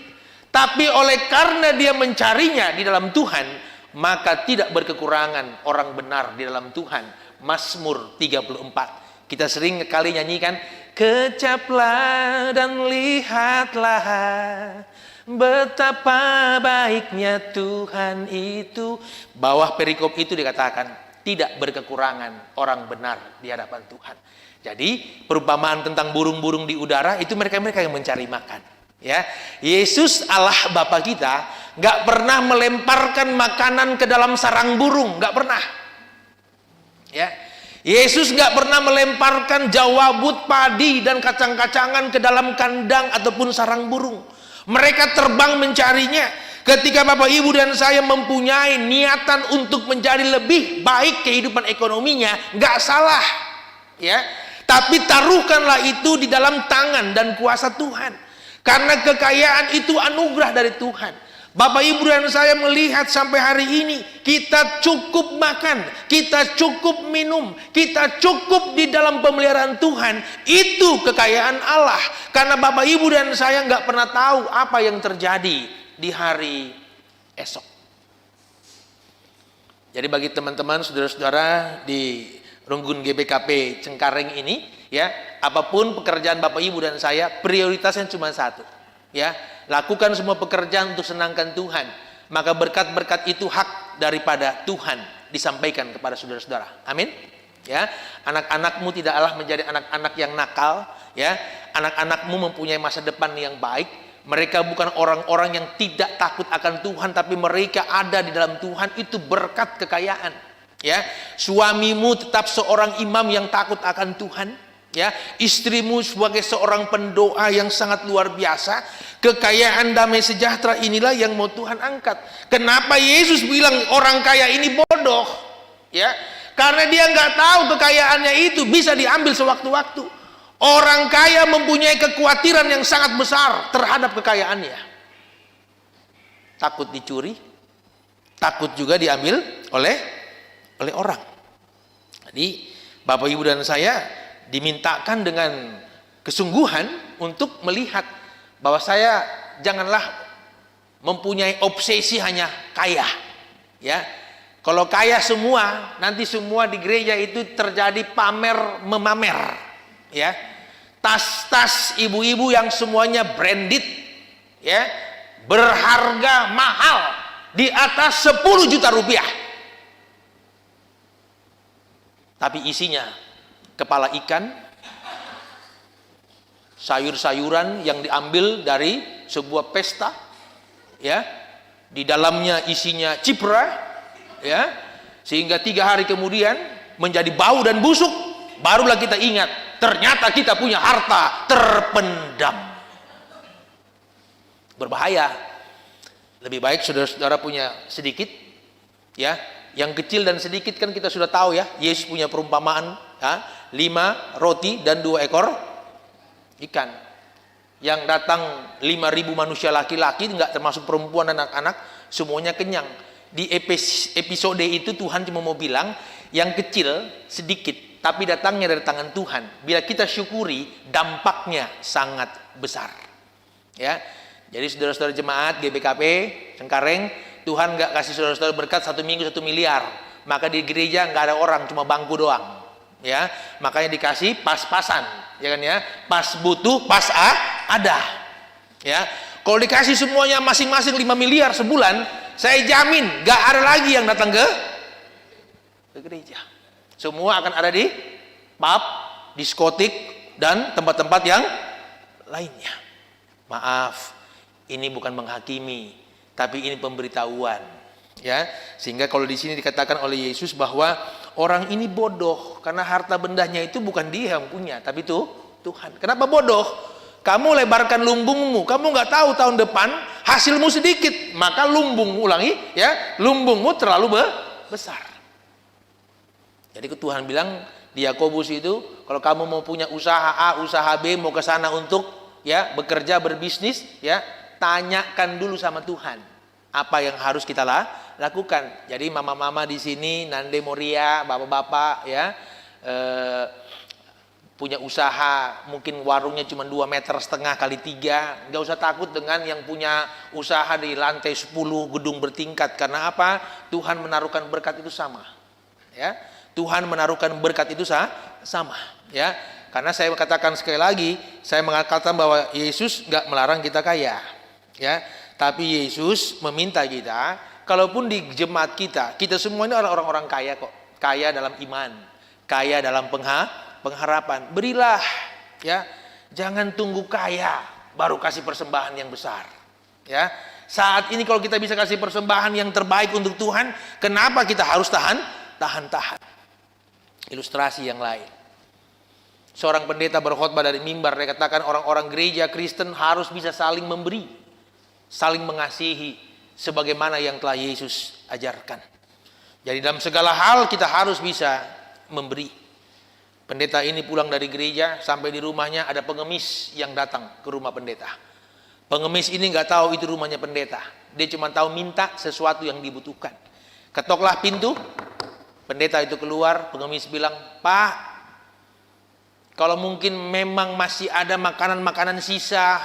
S6: Tapi oleh karena dia mencarinya di dalam Tuhan, maka tidak berkekurangan orang benar di dalam Tuhan. Mazmur 34. Kita sering kali nyanyikan, kecaplah dan lihatlah betapa baiknya Tuhan itu. Bawah perikop itu dikatakan tidak berkekurangan orang benar di hadapan Tuhan. Jadi perumpamaan tentang burung-burung di udara itu mereka-mereka yang mencari makan. Ya, Yesus Allah Bapa kita nggak pernah melemparkan makanan ke dalam sarang burung, nggak pernah. Ya, Yesus nggak pernah melemparkan jawabut padi dan kacang-kacangan ke dalam kandang ataupun sarang burung. Mereka terbang mencarinya. Ketika Bapak Ibu dan saya mempunyai niatan untuk menjadi lebih baik kehidupan ekonominya, nggak salah, ya. Tapi taruhkanlah itu di dalam tangan dan kuasa Tuhan, karena kekayaan itu anugerah dari Tuhan. Bapak Ibu dan saya melihat sampai hari ini kita cukup makan, kita cukup minum, kita cukup di dalam pemeliharaan Tuhan. Itu kekayaan Allah, karena Bapak Ibu dan saya nggak pernah tahu apa yang terjadi di hari esok. Jadi bagi teman-teman, saudara-saudara di Runggun GBKP Cengkareng ini, ya, apapun pekerjaan Bapak Ibu dan saya, prioritasnya cuma satu, ya, lakukan semua pekerjaan untuk senangkan Tuhan. Maka berkat-berkat itu hak daripada Tuhan disampaikan kepada saudara-saudara. Amin. Ya, anak-anakmu tidaklah menjadi anak-anak yang nakal, ya. Anak-anakmu mempunyai masa depan yang baik. Mereka bukan orang-orang yang tidak takut akan Tuhan, tapi mereka ada di dalam Tuhan. Itu berkat kekayaan, ya. Suamimu tetap seorang imam yang takut akan Tuhan, ya. Istrimu sebagai seorang pendoa yang sangat luar biasa. Kekayaan damai sejahtera inilah yang mau Tuhan angkat. Kenapa Yesus bilang orang kaya ini bodoh, ya? Karena dia nggak tahu kekayaannya itu bisa diambil sewaktu-waktu. Orang kaya mempunyai kekhawatiran yang sangat besar terhadap kekayaannya. Takut dicuri, takut juga diambil oleh orang. Jadi Bapak Ibu dan saya dimintakan dengan kesungguhan untuk melihat bahwa saya janganlah mempunyai obsesi hanya kaya, ya. Kalau kaya semua, nanti semua di gereja itu terjadi pamer memamer, ya. Tas-tas ibu-ibu yang semuanya branded, ya, berharga mahal di atas 10 juta rupiah, tapi isinya kepala ikan, sayur-sayuran yang diambil dari sebuah pesta, ya, di dalamnya isinya cipra, ya, sehingga 3 hari kemudian menjadi bau dan busuk. Barulah kita ingat, ternyata kita punya harta terpendam. Berbahaya. Lebih baik saudara-saudara punya sedikit, ya. Yang kecil dan sedikit kan kita sudah tahu, ya. Yesus punya perumpamaan, ya, 5 roti dan 2 ekor ikan. Yang datang 5.000 manusia laki-laki, nggak termasuk perempuan dan anak-anak, semuanya kenyang. Di episode itu Tuhan cuma mau bilang, yang kecil sedikit, tapi datangnya dari tangan Tuhan. Bila kita syukuri, dampaknya sangat besar, ya. Jadi saudara-saudara jemaat GBKP Cengkareng, Tuhan nggak kasih saudara-saudara berkat 1 minggu 1 miliar. Maka di gereja nggak ada orang, cuma bangku doang, ya. Makanya dikasih pas-pasan, ya kan, ya. Pas butuh, pas ada, ya. Kalau dikasih semuanya masing-masing 5 miliar sebulan, saya jamin nggak ada lagi yang datang ke gereja. Semua akan ada di pub, diskotik, dan tempat-tempat yang lainnya. Maaf, Ini bukan menghakimi, tapi ini pemberitahuan. Ya, sehingga kalau di sini dikatakan oleh Yesus bahwa orang ini bodoh karena harta bendanya itu bukan dia yang punya, tapi itu Tuhan. Kenapa bodoh? Kamu lebarkan lumbungmu, kamu nggak tahu tahun depan hasilmu sedikit, maka lumbungmu, ulangi ya, lumbungmu terlalu besar. Jadi Tuhan bilang di Yakobus itu, kalau kamu mau punya usaha A, usaha B, mau ke sana untuk ya bekerja, berbisnis, ya tanyakan dulu sama Tuhan apa yang harus kita lakukan. Jadi mama-mama di sini, Nande Moria, bapak-bapak ya punya usaha, mungkin warungnya cuma 2,5 meter kali 3, nggak usah takut dengan yang punya usaha di lantai 10 gedung bertingkat. Karena apa? Tuhan menaruhkan berkat itu sama. Ya, Tuhan menaruhkan berkat itu sama. Ya, karena saya katakan sekali lagi, saya mengatakan bahwa Yesus nggak melarang kita kaya. Ya, tapi Yesus meminta kita, kalaupun di jemaat kita semua ini orang-orang kaya kok, kaya dalam iman, kaya dalam pengharapan. Berilah, ya, jangan tunggu kaya baru kasih persembahan yang besar. Ya, saat ini kalau kita bisa kasih persembahan yang terbaik untuk Tuhan, kenapa kita harus tahan? Ilustrasi yang lain. Seorang pendeta berkhotbah dari mimbar, dia katakan orang-orang gereja Kristen harus bisa saling memberi, saling mengasihi sebagaimana yang telah Yesus ajarkan. Jadi dalam segala hal kita harus bisa memberi. Pendeta ini pulang dari gereja, sampai di rumahnya ada pengemis yang datang ke rumah pendeta. Pengemis ini nggak tahu itu rumahnya pendeta. Dia cuma tahu minta sesuatu yang dibutuhkan. Ketoklah pintu, pendeta itu keluar, pengemis bilang, "Pak, kalau mungkin memang masih ada makanan-makanan sisa,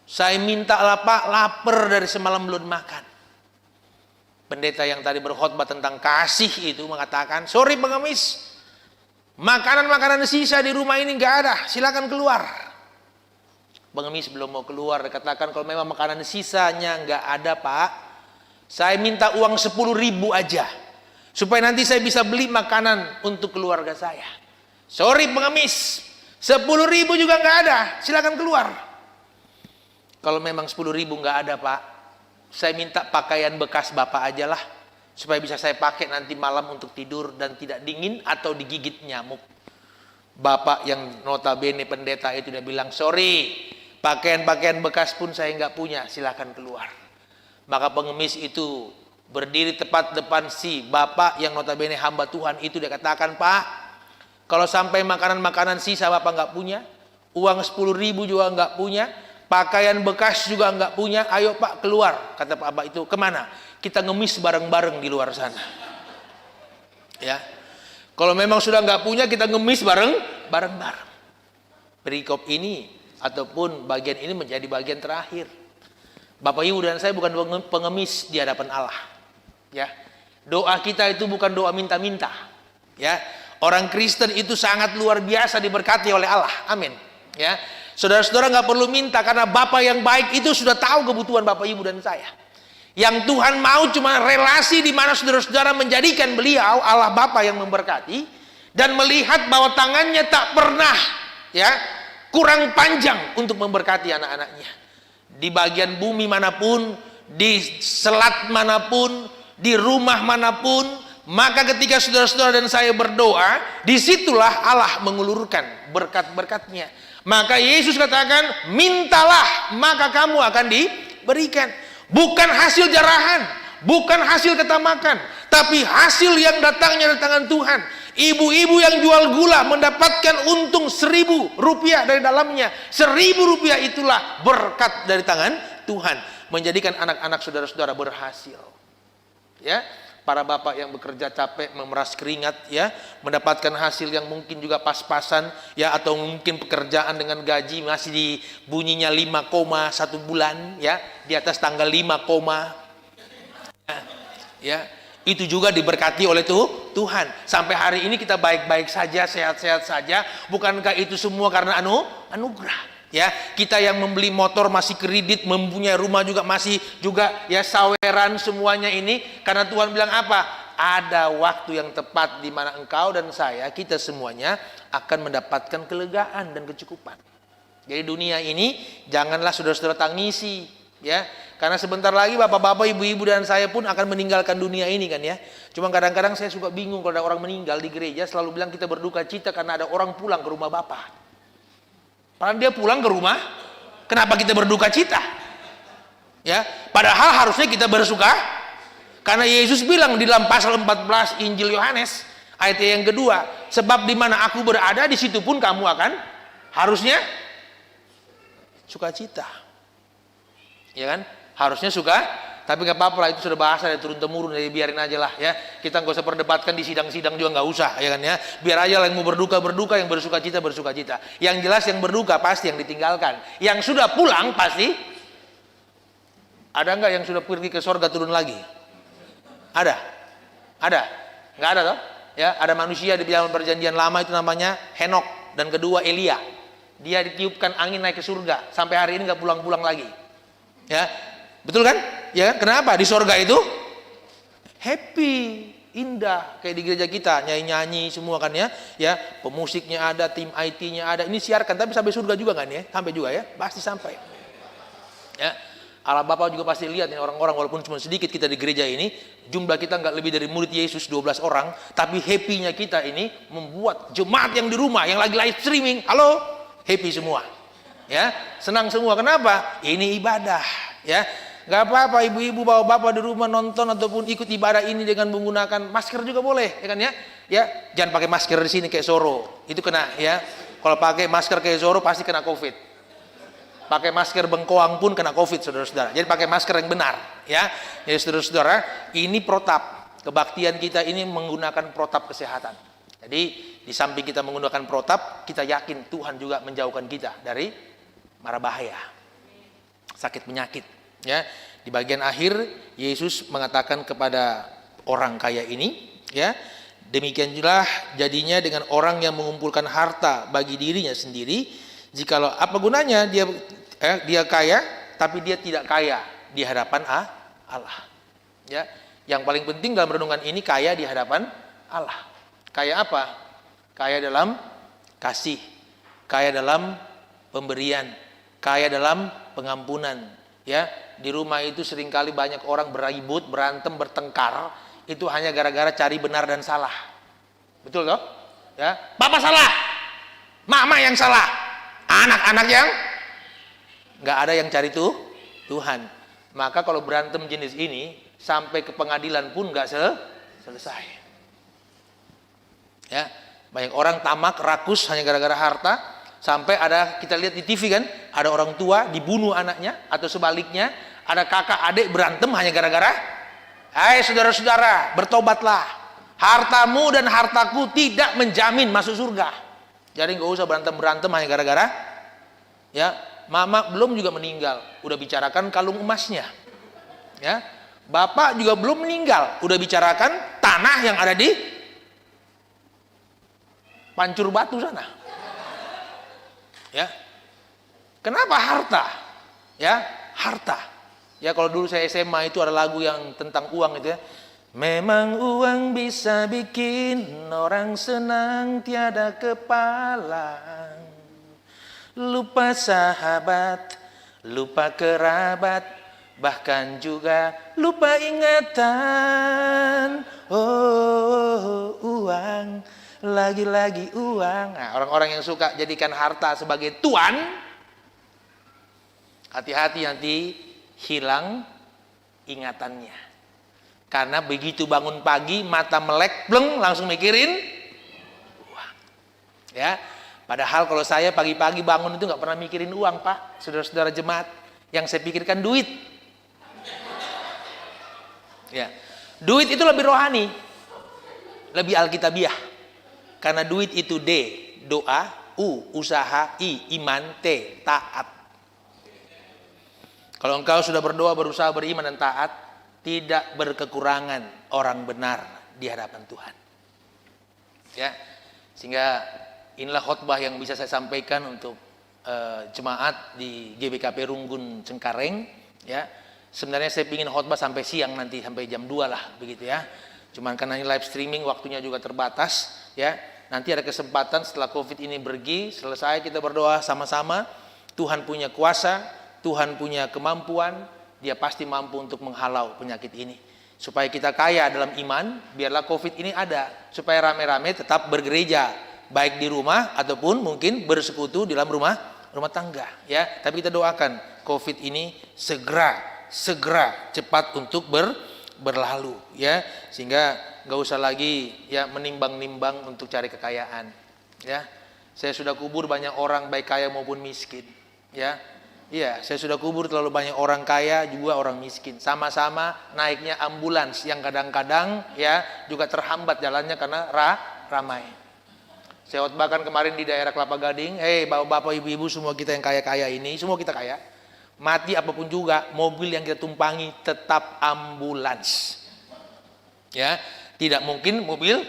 S6: saya minta lah Pak, lapar dari semalam belum makan." Pendeta yang tadi berkhotbah tentang kasih itu mengatakan, "Sorry pengemis, makanan-makanan sisa di rumah ini nggak ada, silakan keluar." Pengemis belum mau keluar, dikatakan, "Kalau memang makanan sisanya nggak ada Pak, saya minta uang 10.000 aja, supaya nanti saya bisa beli makanan untuk keluarga saya." "Sorry pengemis, 10.000 juga nggak ada, silakan keluar." "Kalau memang 10.000 nggak ada Pak, saya minta pakaian bekas Bapak aja lah, supaya bisa saya pakai nanti malam untuk tidur dan tidak dingin atau digigit nyamuk." Bapak yang notabene pendeta itu dia bilang, "Sorry, pakaian-pakaian bekas pun saya nggak punya, silakan keluar." Maka pengemis itu berdiri tepat depan si bapak yang notabene hamba Tuhan itu, dia katakan, "Pak, kalau sampai makanan-makanan sisa Bapak nggak punya, uang 10.000 juga nggak punya, pakaian bekas juga nggak punya, ayo Pak keluar." Kata Bapak itu, "Kemana? Kita ngemis bareng-bareng di luar sana." Ya, kalau memang sudah nggak punya, kita ngemis bareng-bareng. Perikop ini ataupun bagian ini menjadi bagian terakhir. Bapak Ibu dan saya bukan pengemis di hadapan Allah. Ya, doa kita itu bukan doa minta-minta. Ya, orang Kristen itu sangat luar biasa diberkati oleh Allah. Amin. Ya, saudara-saudara nggak perlu minta, karena Bapa yang baik itu sudah tahu kebutuhan Bapak Ibu dan saya. Yang Tuhan mau cuma relasi di mana saudara-saudara menjadikan beliau Allah Bapa yang memberkati, dan melihat bahwa tangannya tak pernah ya kurang panjang untuk memberkati anak-anaknya. Di bagian bumi manapun, di selat manapun, di rumah manapun, maka ketika saudara-saudara dan saya berdoa, disitulah Allah mengulurkan berkat-berkatnya. Maka Yesus katakan, "Mintalah maka kamu akan diberikan." Bukan hasil jarahan, bukan hasil ketamakan, tapi hasil yang datangnya dari tangan Tuhan. Ibu-ibu yang jual gula mendapatkan untung 1.000 rupiah dari dalamnya. 1.000 rupiah itulah berkat dari tangan Tuhan, menjadikan anak-anak saudara-saudara berhasil. Ya, para bapak yang bekerja capek memeras keringat, ya, mendapatkan hasil yang mungkin juga pas-pasan, ya, atau mungkin pekerjaan dengan gaji masih dibunyinya 5, 1 bulan, ya, di atas tanggal 5, ya, itu juga diberkati oleh Tuhan. Sampai hari ini kita baik-baik saja, sehat-sehat saja. Bukankah itu semua karena anugerah? Ya, kita yang membeli motor masih kredit, mempunyai rumah juga masih juga ya saweran, semuanya ini karena Tuhan bilang apa? Ada waktu yang tepat di mana engkau dan saya, kita semuanya akan mendapatkan kelegaan dan kecukupan. Jadi dunia ini janganlah saudara-saudara tangisi, ya. Karena sebentar lagi bapak-bapak, ibu-ibu dan saya pun akan meninggalkan dunia ini kan ya. Cuma kadang-kadang saya suka bingung kalau ada orang meninggal di gereja, selalu bilang kita berduka cita karena ada orang pulang ke rumah Bapak. Padahal dia pulang ke rumah, kenapa kita berduka cita? Ya, padahal harusnya kita bersuka, karena Yesus bilang di dalam pasal 14 Injil Yohanes ayat yang kedua, sebab di mana aku berada di situ pun kamu akan harusnya sukacita, ya kan? Harusnya suka, tapi nggak apa-apa lah, itu sudah bahasa dari turun temurun, jadi biarin aja lah ya. Kita nggak usah perdebatkan di sidang-sidang juga, nggak usah, ya kan ya. Biar aja yang mau berduka berduka, yang bersukacita bersukacita. Yang jelas yang berduka pasti yang ditinggalkan. Yang sudah pulang pasti. Ada nggak yang sudah pergi ke sorga turun lagi? Ada, ada, nggak ada toh? Ya, ada manusia di dalam perjanjian lama itu namanya Henok, dan kedua Elia. Dia ditiupkan angin naik ke surga, sampai hari ini nggak pulang-pulang lagi. Ya, betul kan? Ya, kenapa? Di sorga itu happy, indah, kayak di gereja kita nyanyi-nyanyi semua kan ya. Ya, pemusiknya ada, tim IT-nya ada. Ini siarkan, tapi sampai surga juga kan ya? Sampai juga ya, pasti sampai. Ya, Allah Bapa juga pasti lihat nih orang-orang, walaupun cuma sedikit kita di gereja ini, jumlah kita nggak lebih dari murid Yesus 12 orang, tapi happy-nya kita ini membuat jemaat yang di rumah, yang lagi live streaming, halo, happy semua, ya, senang semua. Kenapa? Ini ibadah, ya. Gak apa-apa ibu-ibu bawa bapak di rumah nonton ataupun ikut ibadah ini dengan menggunakan masker juga boleh, ya kan ya. Ya, jangan pakai masker di sini kayak Zoro, itu kena ya. Kalau pakai masker kayak Zoro pasti kena COVID. Pakai masker bengkoang pun kena COVID, saudara-saudara. Jadi pakai masker yang benar, ya. Jadi saudara-saudara, ini protap kebaktian kita ini menggunakan protap kesehatan. Jadi di samping kita menggunakan protap, kita yakin Tuhan juga menjauhkan kita dari mara bahaya, sakit penyakit. Ya, di bagian akhir Yesus mengatakan kepada orang kaya ini, ya, demikianlah jadinya dengan orang yang mengumpulkan harta bagi dirinya sendiri. Jikalau apa gunanya dia kaya, tapi dia tidak kaya di hadapan Allah. Ya, yang paling penting dalam renungan ini kaya di hadapan Allah. Kaya apa? Kaya dalam kasih, kaya dalam pemberian, kaya dalam pengampunan. Ya, di rumah itu seringkali banyak orang beribut, berantem, bertengkar, itu hanya gara-gara cari benar dan salah. Betul toh? Ya, Bapak salah, Mama yang salah, anak-anak yang nggak ada yang cari Tuhan. Maka kalau berantem jenis ini sampai ke pengadilan pun nggak selesai. Ya, banyak orang tamak, rakus hanya gara-gara harta. Sampai ada, kita lihat di TV kan, ada orang tua dibunuh anaknya, atau sebaliknya ada kakak adik berantem hanya gara-gara. Hai saudara-saudara, bertobatlah. Hartamu dan hartaku tidak menjamin masuk surga. Jadi nggak usah berantem-berantem hanya gara-gara. Ya, mama belum juga meninggal, udah bicarakan kalung emasnya. Ya, bapak juga belum meninggal, udah bicarakan tanah yang ada di Pancur Batu sana. Ya, kenapa harta? Ya, harta. Ya, kalau dulu saya SMA itu ada lagu yang tentang uang itu ya. Memang uang bisa bikin orang senang tiada kepala. Lupa sahabat, lupa kerabat, bahkan juga lupa ingatan. Oh, uang. Lagi-lagi uang. Nah, orang-orang yang suka jadikan harta sebagai tuan, hati-hati nanti hilang ingatannya. Karena begitu bangun pagi mata melek, bleng, langsung mikirin uang. Ya, padahal kalau saya pagi-pagi bangun itu nggak pernah mikirin uang, Pak. Saudara-saudara jemaat, yang saya pikirkan duit. Ya, duit itu lebih rohani, lebih alkitabiah. Karena duit itu D, doa, U, usaha, I, iman, T, taat. Kalau engkau sudah berdoa, berusaha beriman dan taat, tidak berkekurangan orang benar di hadapan Tuhan. Ya, sehingga inilah khotbah yang bisa saya sampaikan untuk jemaat di GBKP Runggun Cengkareng. Ya, sebenarnya saya ingin khotbah sampai siang nanti, sampai jam 2 lah, begitu ya. Cuman karena ini live streaming, waktunya juga terbatas. Ya, nanti ada kesempatan setelah COVID ini pergi, selesai kita berdoa sama-sama. Tuhan punya kuasa, Tuhan punya kemampuan, Dia pasti mampu untuk menghalau penyakit ini. Supaya kita kaya dalam iman, biarlah COVID ini ada. Supaya rame-rame tetap bergereja, baik di rumah ataupun mungkin bersekutu di dalam rumah tangga. Ya, tapi kita doakan COVID ini segera cepat untuk berlalu, ya, sehingga nggak usah lagi ya menimbang-nimbang untuk cari kekayaan. Ya, saya sudah kubur banyak orang baik kaya maupun miskin. Ya, iya, saya sudah kubur terlalu banyak orang kaya juga orang miskin. Sama-sama naiknya ambulans yang kadang-kadang ya juga terhambat jalannya karena ramai. Saya khotbahkan kemarin di daerah Kelapa Gading. Bapak-bapak, ibu-ibu, semua kita yang kaya-kaya ini, semua kita kaya. Mati apapun juga, mobil yang kita tumpangi tetap ambulans. Ya, tidak mungkin mobil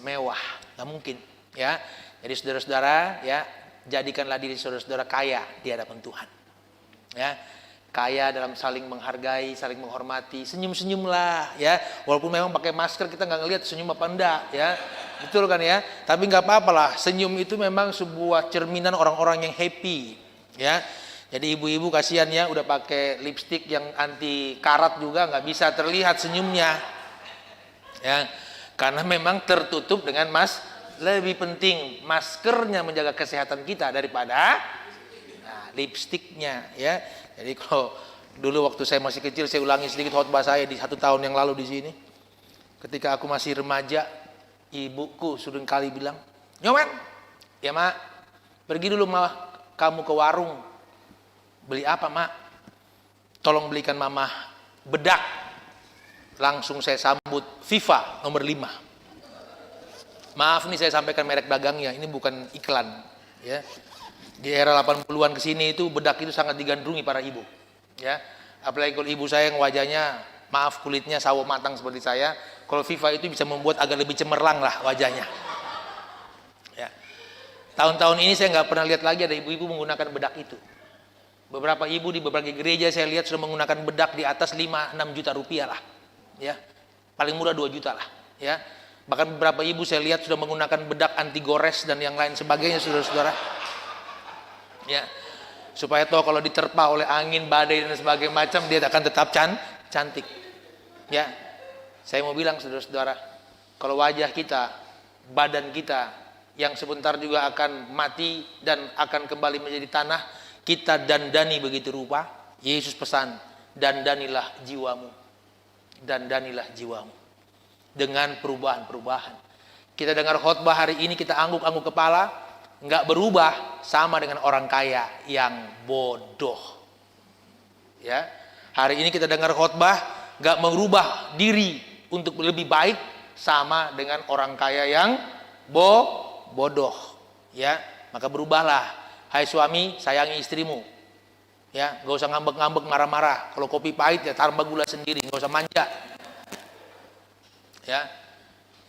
S6: mewah, nggak mungkin. Ya, jadi saudara-saudara, ya, jadikanlah diri saudara-saudara kaya di hadapan Tuhan. Ya, kaya dalam saling menghargai, saling menghormati, senyum-senyumlah, ya. Walaupun memang pakai masker kita nggak ngelihat senyum apa enggak, ya. Betul kan ya? Tapi nggak apa-apalah, senyum itu memang sebuah cerminan orang-orang yang happy, ya. Jadi ibu-ibu kasihan ya, udah pakai lipstik yang anti karat juga nggak bisa terlihat senyumnya, ya, karena memang tertutup dengan lebih penting maskernya menjaga kesehatan kita daripada lipstiknya, ya. Jadi kalau dulu waktu saya masih kecil, saya ulangi sedikit khotbah saya di 1 tahun yang lalu di sini. Ketika aku masih remaja, ibuku sering kali bilang, "Nyoman, ya mak, pergi dulu mah kamu ke warung. Beli apa mak? Tolong belikan mama bedak." Langsung saya sambut Viva nomor 5. Maaf nih saya sampaikan merek dagangnya, ini bukan iklan, ya. Di era 80-an ke sini itu bedak itu sangat digandrungi para ibu, ya. Apalagi kalau ibu saya yang wajahnya, maaf, kulitnya sawo matang seperti saya, kalau Viva itu bisa membuat agak lebih cemerlang lah wajahnya. Ya. Tahun-tahun ini saya nggak pernah lihat lagi ada ibu-ibu menggunakan bedak itu. Beberapa ibu di berbagai gereja saya lihat sudah menggunakan bedak di atas 5-6 juta rupiah lah, ya. Paling murah 2 juta lah, ya. Bahkan beberapa ibu saya lihat sudah menggunakan bedak anti gores dan yang lain sebagainya, saudara-saudara. Ya, supaya toh kalau diterpa oleh angin, badai dan sebagainya macam, dia akan tetap cantik. Ya, saya mau bilang saudara-saudara, kalau wajah kita, badan kita yang sebentar juga akan mati dan akan kembali menjadi tanah, kita dandani begitu rupa. Yesus pesan, dandanilah jiwamu, dandanilah jiwamu dengan perubahan-perubahan. Kita dengar khotbah hari ini, kita angguk-angguk kepala, nggak berubah, sama dengan orang kaya yang bodoh. Ya, hari ini kita dengar khotbah, nggak merubah diri untuk lebih baik, sama dengan orang kaya yang bodoh. Ya, maka berubahlah. Hai suami, sayangi istrimu. Ya, nggak usah ngambek-ngambek, marah-marah. Kalau kopi pahit ya tambah gula sendiri, nggak usah manja. Ya,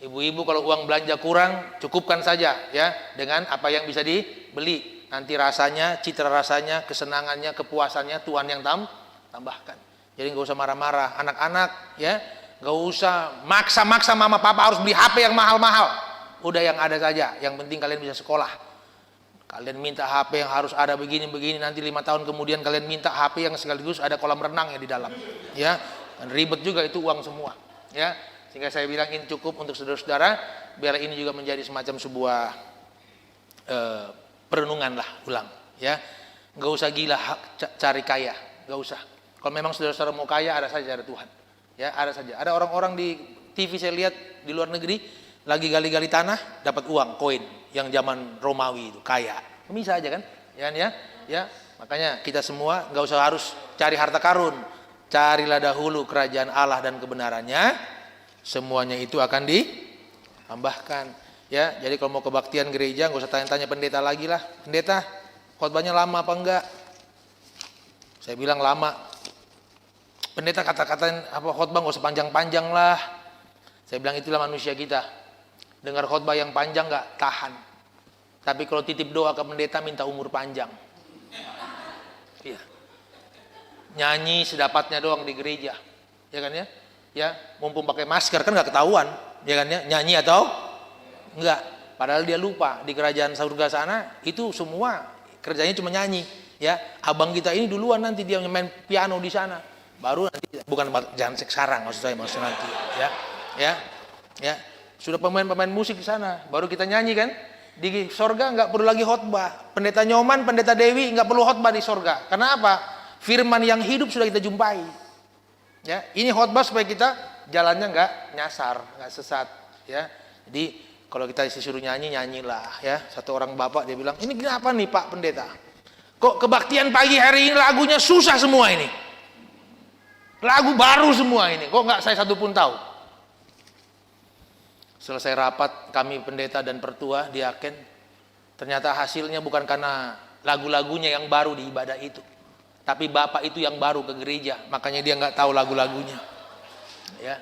S6: ibu-ibu kalau uang belanja kurang, cukupkan saja ya dengan apa yang bisa dibeli. Nanti rasanya, citra rasanya, kesenangannya, kepuasannya Tuhan yang tambahkan. Jadi nggak usah marah-marah. Anak-anak ya, nggak usah maksa-maksa mama papa harus beli HP yang mahal-mahal. Udah yang ada saja. Yang penting kalian bisa sekolah. Kalian minta HP yang harus ada begini-begini, nanti 5 tahun kemudian kalian minta HP yang sekaligus ada kolam renang ya di dalam. Ya, dan ribet juga itu uang semua. Ya. Sehingga saya bilang ini cukup untuk saudara-saudara, biar ini juga menjadi semacam sebuah perenungan lah ulang, ya. Nggak usah gila cari kaya, nggak usah. Kalau memang saudara-saudara mau kaya, ada saja ada Tuhan, ya ada saja. Ada orang-orang di TV saya lihat di luar negeri lagi gali-gali tanah dapat uang koin yang zaman Romawi itu kaya, bisa aja kan, ya. Makanya kita semua nggak usah harus cari harta karun, carilah dahulu kerajaan Allah dan kebenarannya. Semuanya itu akan ditambahkan, ya. Jadi kalau mau kebaktian gereja nggak usah tanya-tanya pendeta lagi lah. Pendeta, khotbahnya lama apa enggak? Saya bilang lama. Pendeta kata-katain apa khotbah nggak usah panjang-panjang lah. Saya bilang itulah manusia kita. Dengar khotbah yang panjang nggak tahan. Tapi kalau titip doa ke pendeta minta umur panjang. Iya. Nyanyi sedapatnya doang di gereja, ya kan ya? Ya, mumpung pakai masker kan nggak ketahuan, ya kan ya, nyanyi atau enggak. Padahal dia lupa di kerajaan surga sana itu semua kerjanya cuma nyanyi, ya. Abang kita ini duluan nanti dia main piano di sana, baru nanti jangan sekarang maksud nanti, ya. Sudah pemain musik di sana, baru kita nyanyi kan. Di sorga nggak perlu lagi khotbah. Pendeta Nyoman, Pendeta Dewi nggak perlu khotbah di sorga. Karena apa? Firman yang hidup sudah kita jumpai. Ya, ini khotbah supaya kita jalannya nggak nyasar, nggak sesat. Ya, jadi kalau kita disuruh nyanyi, nyanyilah. Ya, satu orang bapak dia bilang, ini kenapa nih Pak Pendeta? Kok kebaktian pagi hari ini lagunya susah semua ini? Lagu baru semua ini. Kok nggak saya satu pun tahu? Selesai rapat kami pendeta dan pertua diaken, ternyata hasilnya bukan karena lagu-lagunya yang baru di ibadah itu, tapi bapak itu yang baru ke gereja, makanya dia nggak tahu lagu-lagunya. Ya,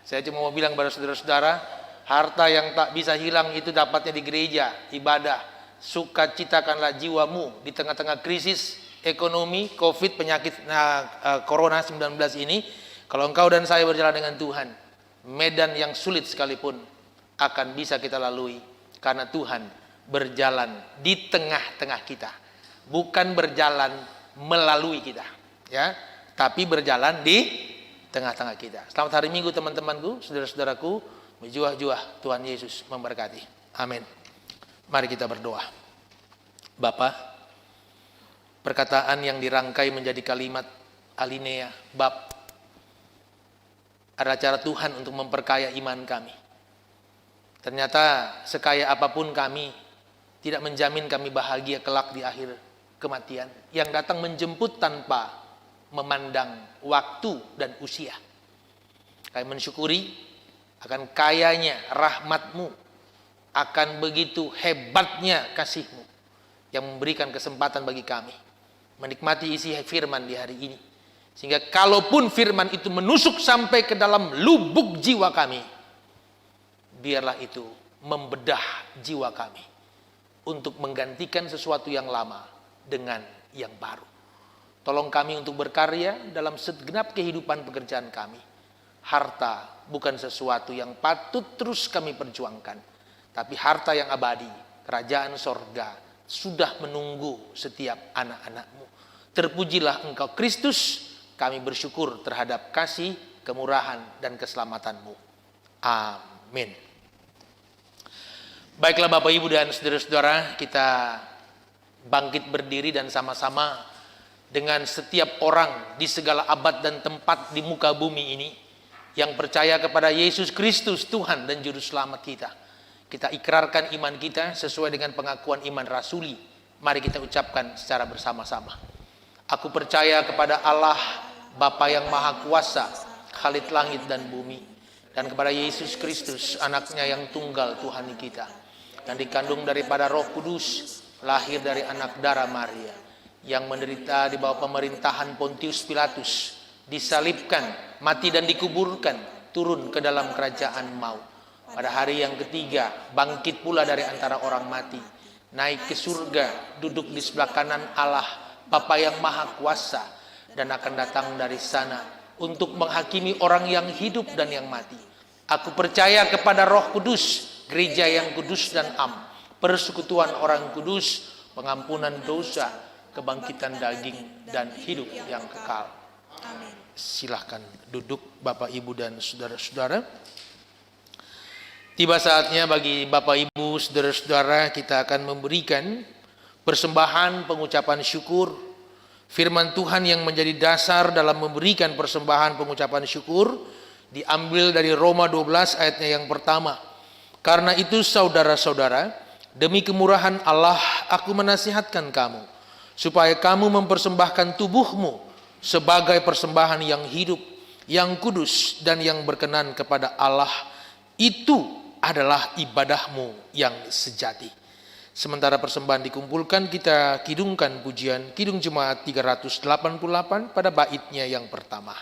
S6: saya cuma mau bilang pada saudara-saudara, harta yang tak bisa hilang itu dapatnya di gereja, ibadah. Sukacitakanlah jiwamu di tengah-tengah krisis ekonomi, COVID, penyakit Corona 19 ini. Kalau engkau dan saya berjalan dengan Tuhan, medan yang sulit sekalipun akan bisa kita lalui karena Tuhan berjalan di tengah-tengah kita, bukan berjalan melalui kita, ya, tapi berjalan di tengah-tengah kita. Selamat hari Minggu teman-temanku, saudara-saudaraku, berjuah-juah, Tuhan Yesus memberkati. Amin. Mari kita berdoa. Bapa, perkataan yang dirangkai menjadi kalimat alinea bab adalah cara Tuhan untuk memperkaya iman kami. Ternyata sekaya apapun kami tidak menjamin kami bahagia kelak di akhir kematian, yang datang menjemput tanpa memandang waktu dan usia. Kami mensyukuri akan kayanya rahmat-Mu, akan begitu hebatnya kasih-Mu yang memberikan kesempatan bagi kami menikmati isi firman di hari ini. Sehingga kalaupun firman itu menusuk sampai ke dalam lubuk jiwa kami, biarlah itu membedah jiwa kami untuk menggantikan sesuatu yang lama dengan yang baru. Tolong kami untuk berkarya dalam segenap kehidupan pekerjaan kami. Harta bukan sesuatu yang patut terus kami perjuangkan, tapi harta yang abadi, kerajaan sorga, sudah menunggu setiap anak-anak-Mu. Terpujilah Engkau Kristus, kami bersyukur terhadap kasih, kemurahan, dan keselamatan-Mu. Amin. Baiklah Bapak Ibu dan saudara-saudara, kita bangkit berdiri dan sama-sama dengan setiap orang di segala abad dan tempat di muka bumi ini yang percaya kepada Yesus Kristus Tuhan dan Juru Selamat kita. Kita ikrarkan iman kita sesuai dengan pengakuan iman rasuli. Mari kita ucapkan secara bersama-sama. Aku percaya kepada Allah, Bapa yang Maha Kuasa, Khalid langit dan bumi, dan kepada Yesus Kristus, anaknya yang tunggal Tuhan kita, yang dikandung daripada Roh Kudus, lahir dari anak darah Maria, yang menderita di bawah pemerintahan Pontius Pilatus, disalibkan, mati dan dikuburkan, turun ke dalam kerajaan maut. Pada hari yang ketiga, bangkit pula dari antara orang mati, naik ke surga, duduk di sebelah kanan Allah, Bapa yang Maha Kuasa, dan akan datang dari sana untuk menghakimi orang yang hidup dan yang mati. Aku percaya kepada Roh Kudus, gereja yang kudus dan am, persekutuan orang kudus, pengampunan dosa, kebangkitan daging, dan hidup yang kekal. Amin. Silahkan duduk Bapak Ibu dan saudara-saudara. Tiba saatnya bagi Bapak Ibu, saudara-saudara, kita akan memberikan persembahan pengucapan syukur. Firman Tuhan yang menjadi dasar dalam memberikan persembahan pengucapan syukur diambil dari Roma 12 ayatnya yang pertama. Karena itu saudara-saudara, demi kemurahan Allah aku menasihatkan kamu, supaya kamu mempersembahkan tubuhmu sebagai persembahan yang hidup, yang kudus, dan yang berkenan kepada Allah. Itu adalah ibadahmu yang sejati. Sementara persembahan dikumpulkan, kita kidungkan pujian Kidung Jemaat 388 pada baitnya yang pertama.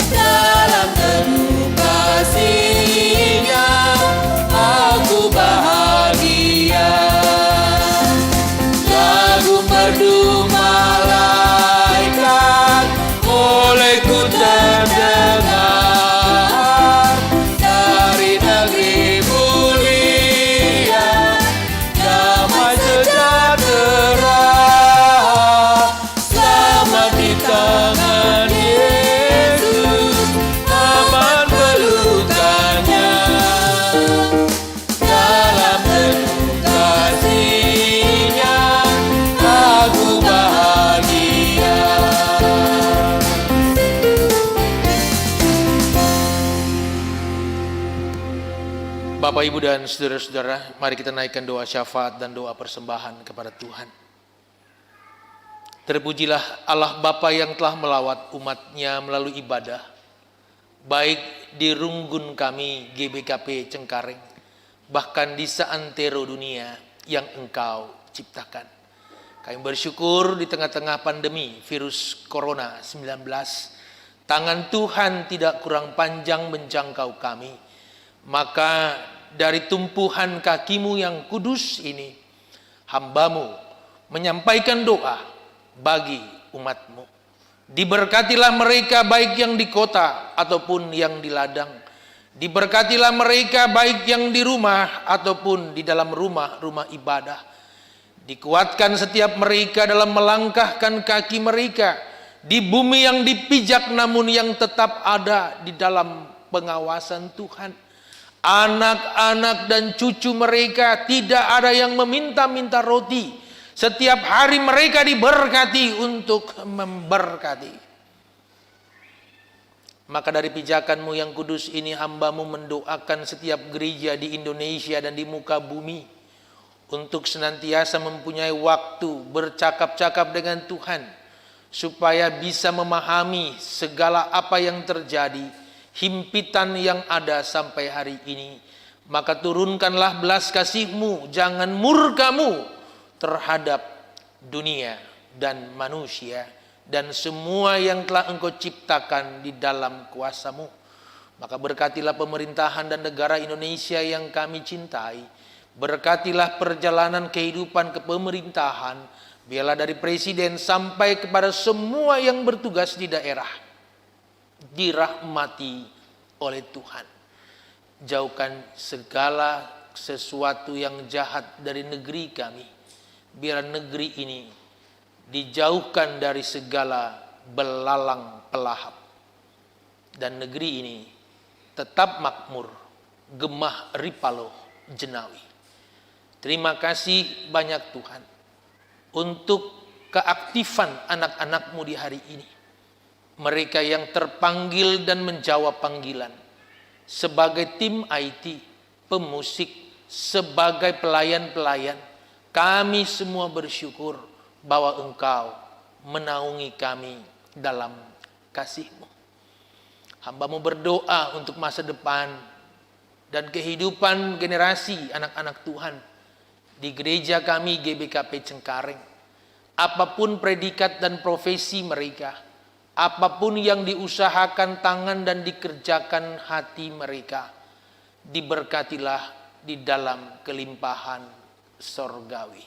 S3: Dalam teduh kasih
S6: Bapak, Ibu, dan saudara-saudara, mari kita naikkan doa syafaat dan doa persembahan kepada Tuhan. Terpujilah Allah Bapa yang telah melawat umat-Nya melalui ibadah, baik di runggun kami GBKP Cengkareng, bahkan di seantero dunia yang Engkau ciptakan. Kami bersyukur di tengah-tengah pandemi virus Corona 19, tangan Tuhan tidak kurang panjang menjangkau kami. Maka dari tumpuhan kaki-Mu yang kudus ini, hamba-Mu menyampaikan doa bagi umat-Mu. Diberkatilah mereka baik yang di kota ataupun yang di ladang. Diberkatilah mereka baik yang di rumah ataupun di dalam rumah-rumah ibadah. Dikuatkan setiap mereka dalam melangkahkan kaki mereka di bumi yang dipijak namun yang tetap ada di dalam pengawasan Tuhan. Anak-anak dan cucu mereka tidak ada yang meminta-minta roti. Setiap hari mereka diberkati untuk memberkati. Maka dari pijakan-Mu yang kudus ini, hamba-Mu mendoakan setiap gereja di Indonesia dan di muka bumi untuk senantiasa mempunyai waktu bercakap-cakap dengan Tuhan, supaya bisa memahami segala apa yang terjadi, himpitan yang ada sampai hari ini. Maka turunkanlah belas kasih-Mu, jangan murka-Mu terhadap dunia dan manusia dan semua yang telah Engkau ciptakan di dalam kuasa-Mu. Maka berkatilah pemerintahan dan negara Indonesia yang kami cintai. Berkatilah perjalanan kehidupan kepemerintahan, biarlah dari presiden sampai kepada semua yang bertugas di daerah dirahmati oleh Tuhan. Jauhkan segala sesuatu yang jahat dari negeri kami. Biar negeri ini dijauhkan dari segala belalang pelahap. Dan negeri ini tetap makmur, gemah ripalo jenawi. Terima kasih banyak Tuhan untuk keaktifan anak-anak-Mu di hari ini. Mereka yang terpanggil dan menjawab panggilan. Sebagai tim IT, pemusik, sebagai pelayan-pelayan. Kami semua bersyukur bahwa Engkau menaungi kami dalam kasih-Mu. Hamba-Mu berdoa untuk masa depan dan kehidupan generasi anak-anak Tuhan di gereja kami GBKP Cengkareng. Apapun predikat dan profesi mereka, apapun yang diusahakan tangan dan dikerjakan hati mereka, diberkatilah di dalam kelimpahan sorgawi.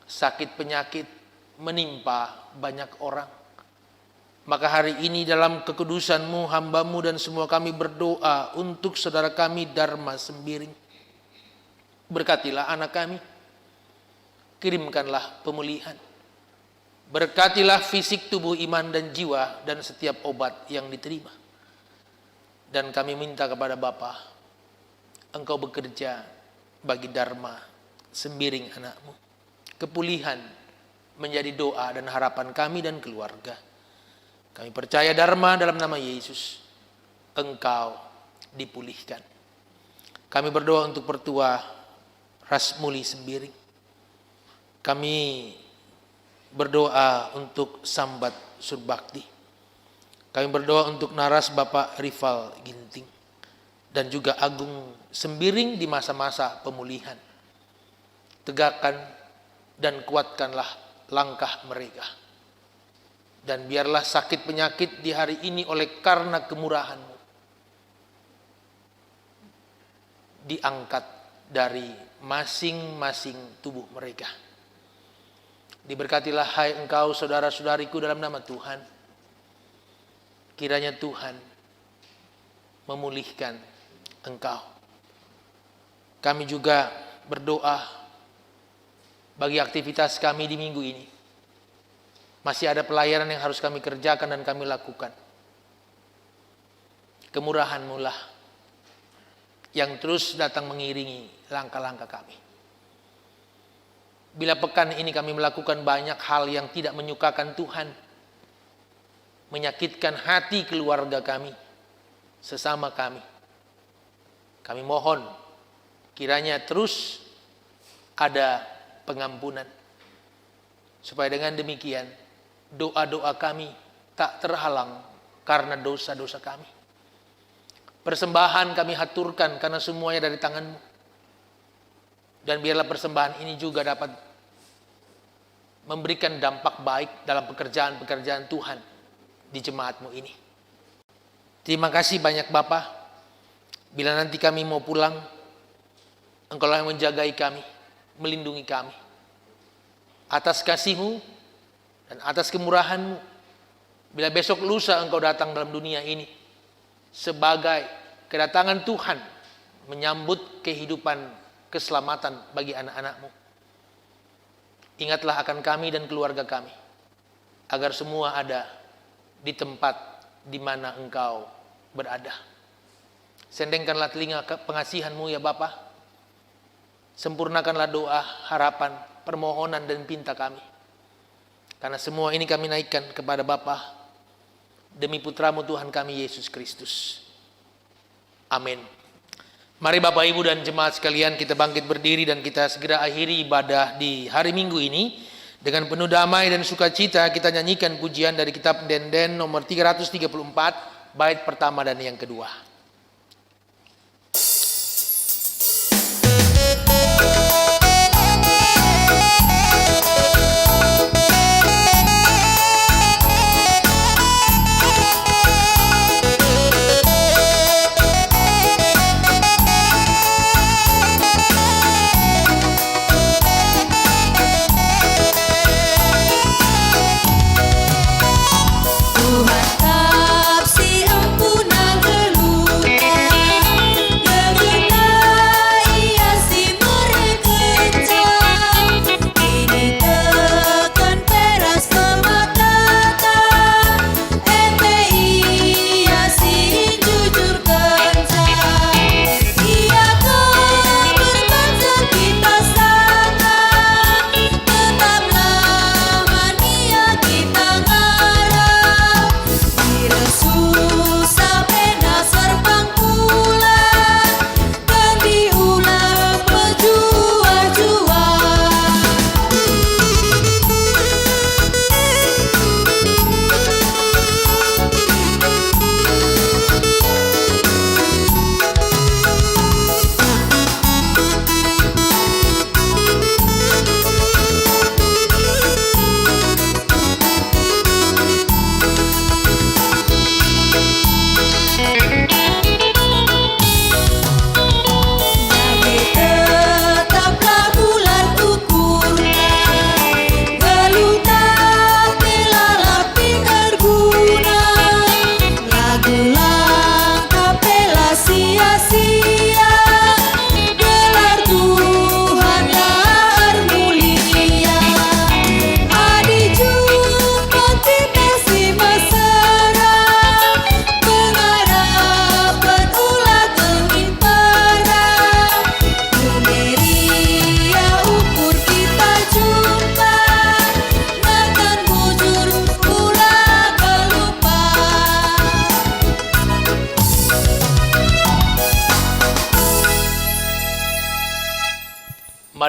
S6: Sakit penyakit menimpa banyak orang. Maka hari ini dalam kekudusan-Mu, hamba-Mu dan semua kami berdoa untuk saudara kami Dharma Sembiring. Berkatilah anak kami. Kirimkanlah pemulihan. Berkatilah fisik, tubuh, iman dan jiwa dan setiap obat yang diterima. Dan kami minta kepada Bapa, Engkau bekerja bagi Dharma Sembiring anak-Mu. Kepulihan menjadi doa dan harapan kami dan keluarga. Kami percaya Dharma dalam nama Yesus, Engkau dipulihkan. Kami berdoa untuk Pertua Rasmuli Sembiring. Kami berdoa untuk Sambat Surbakti. Kami berdoa untuk Naras Bapak Rival Ginting. Dan juga Agung Sembiring di masa-masa pemulihan. Tegakkan dan kuatkanlah langkah mereka. Dan biarlah sakit penyakit di hari ini oleh karena kemurahan-Mu diangkat dari masing-masing tubuh mereka. Diberkatilah hai Engkau saudara-saudariku dalam nama Tuhan. Kiranya Tuhan memulihkan Engkau. Kami juga berdoa bagi aktivitas kami di minggu ini. Masih ada pelayanan yang harus kami kerjakan dan kami lakukan. Kemurahan-Mu lah yang terus datang mengiringi langkah-langkah kami. Bila pekan ini kami melakukan banyak hal yang tidak menyukakan Tuhan, menyakitkan hati keluarga kami, sesama kami Kami mohon kiranya terus ada pengampunan, supaya dengan demikian doa-doa kami tak terhalang karena dosa-dosa kami. Persembahan kami haturkan karena semuanya dari tangan-Mu. Dan biarlah persembahan ini juga dapat memberikan dampak baik dalam pekerjaan-pekerjaan Tuhan di jemaat-Mu ini. Terima kasih banyak Bapa. Bila nanti kami mau pulang, Engkau yang menjagai kami, melindungi kami. Atas kasih-Mu dan atas kemurahan-Mu, bila besok lusa Engkau datang dalam dunia ini, sebagai kedatangan Tuhan menyambut kehidupan keselamatan bagi anak-anak-Mu. Ingatlah akan kami dan keluarga kami, agar semua ada di tempat di mana Engkau berada. Sendengkanlah telinga pengasihan-Mu ya Bapa. Sempurnakanlah doa, harapan, permohonan dan pinta kami. Karena semua ini kami naikkan kepada Bapa demi putra-Mu Tuhan kami Yesus Kristus. Amin. Mari Bapak Ibu dan jemaat sekalian, kita bangkit berdiri dan kita segera akhiri ibadah di hari Minggu ini. Dengan penuh damai dan sukacita kita nyanyikan pujian dari kitab Denden nomor 334, bait pertama dan yang kedua.
S3: Tuhan kasih ampunan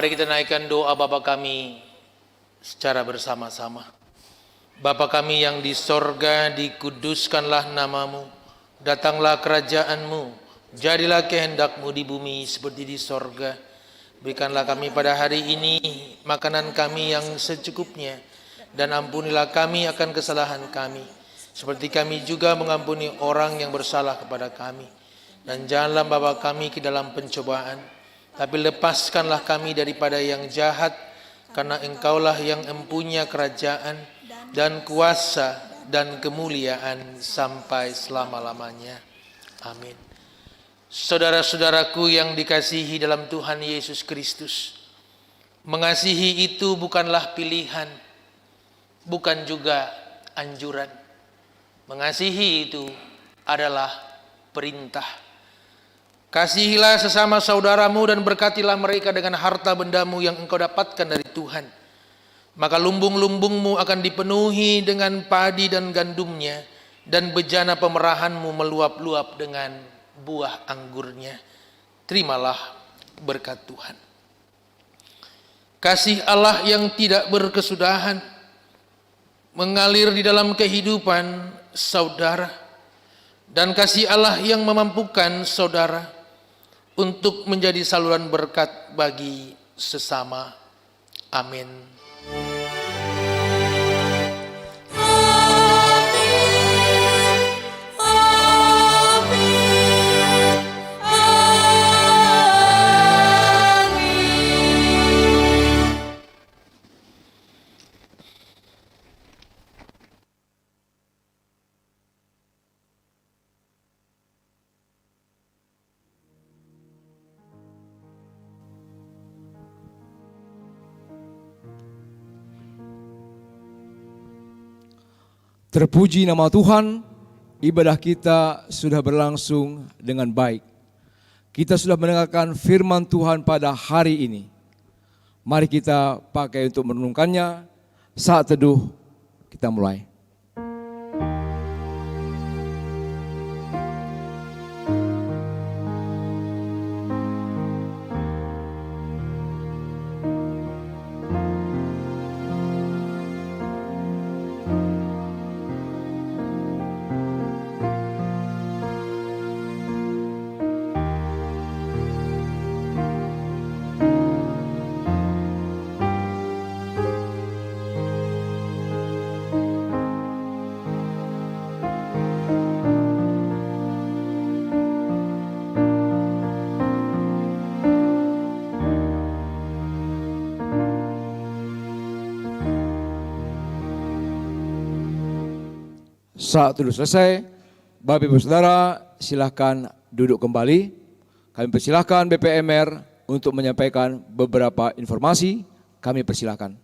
S6: Mari kita naikkan doa Bapa kami secara bersama-sama. Bapa kami yang di sorga, dikuduskanlah namamu, datanglah kerajaanmu, jadilah kehendak-Mu di bumi seperti di sorga. Berikanlah kami pada hari ini makanan kami yang secukupnya, dan ampunilah kami akan kesalahan kami, seperti kami juga mengampuni orang yang bersalah kepada kami. Dan janganlah bawa kami ke dalam pencobaan, tapi lepaskanlah kami daripada yang jahat, karena Engkaulah yang empunya kerajaan dan kuasa dan kemuliaan sampai selama-lamanya. Amin. Saudara-saudaraku yang dikasihi dalam Tuhan Yesus Kristus, mengasihi itu bukanlah pilihan, bukan juga anjuran. Mengasihi itu adalah perintah. Kasihilah sesama saudaramu dan berkatilah mereka dengan harta bendamu yang engkau dapatkan dari Tuhan. Maka lumbung-lumbungmu akan dipenuhi dengan padi dan gandumnya, dan bejana pemerahanmu meluap-luap dengan buah anggurnya. terimalah berkat Tuhan. Kasih Allah yang tidak berkesudahan mengalir di dalam kehidupan saudara, dan kasih Allah yang memampukan saudara untuk menjadi saluran berkat bagi sesama. Amin.
S4: Terpuji nama Tuhan, ibadah kita sudah berlangsung dengan baik. Kita sudah mendengarkan firman Tuhan pada hari ini. Mari kita pakai untuk merenungkannya. Saat teduh kita mulai. Saat teduh selesai, Bapak Ibu Saudara silakan duduk kembali. Kami persilahkan BPMR untuk menyampaikan beberapa informasi. Kami persilahkan.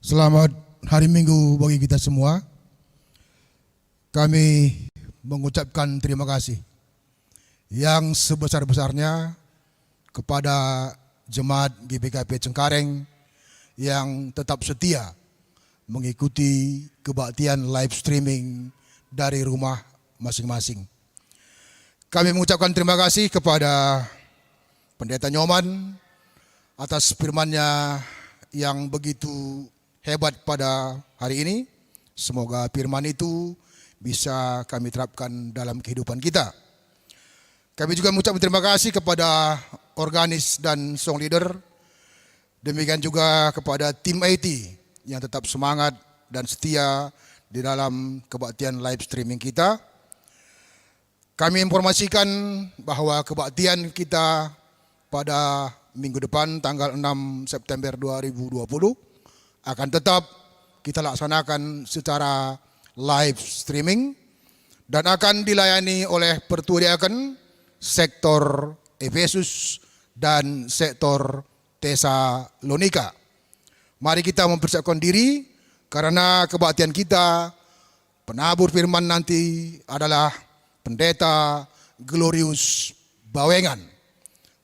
S7: Selamat hari Minggu bagi kita semua. Kami mengucapkan terima kasih yang sebesar-besarnya kepada Jemaat GPKP Cengkareng yang tetap setia mengikuti kebaktian live streaming dari rumah masing-masing. Kami mengucapkan terima kasih kepada Pendeta Nyoman atas firman-Nya yang begitu hebat pada hari ini. Semoga firman itu bisa kami terapkan dalam kehidupan kita. Kami juga mengucapkan terima kasih kepada organis dan song leader. Demikian juga kepada tim IT yang tetap semangat dan setia di dalam kebaktian live streaming kita. Kami informasikan bahwa kebaktian kita pada minggu depan tanggal 6 September 2020 akan tetap kita laksanakan secara live streaming dan akan dilayani oleh Pertua Diaken, sektor Efesus dan sektor Tesalonika. Mari kita mempersiapkan diri karena kebaktian kita penabur firman nanti adalah Pendeta Glorius Bawengan.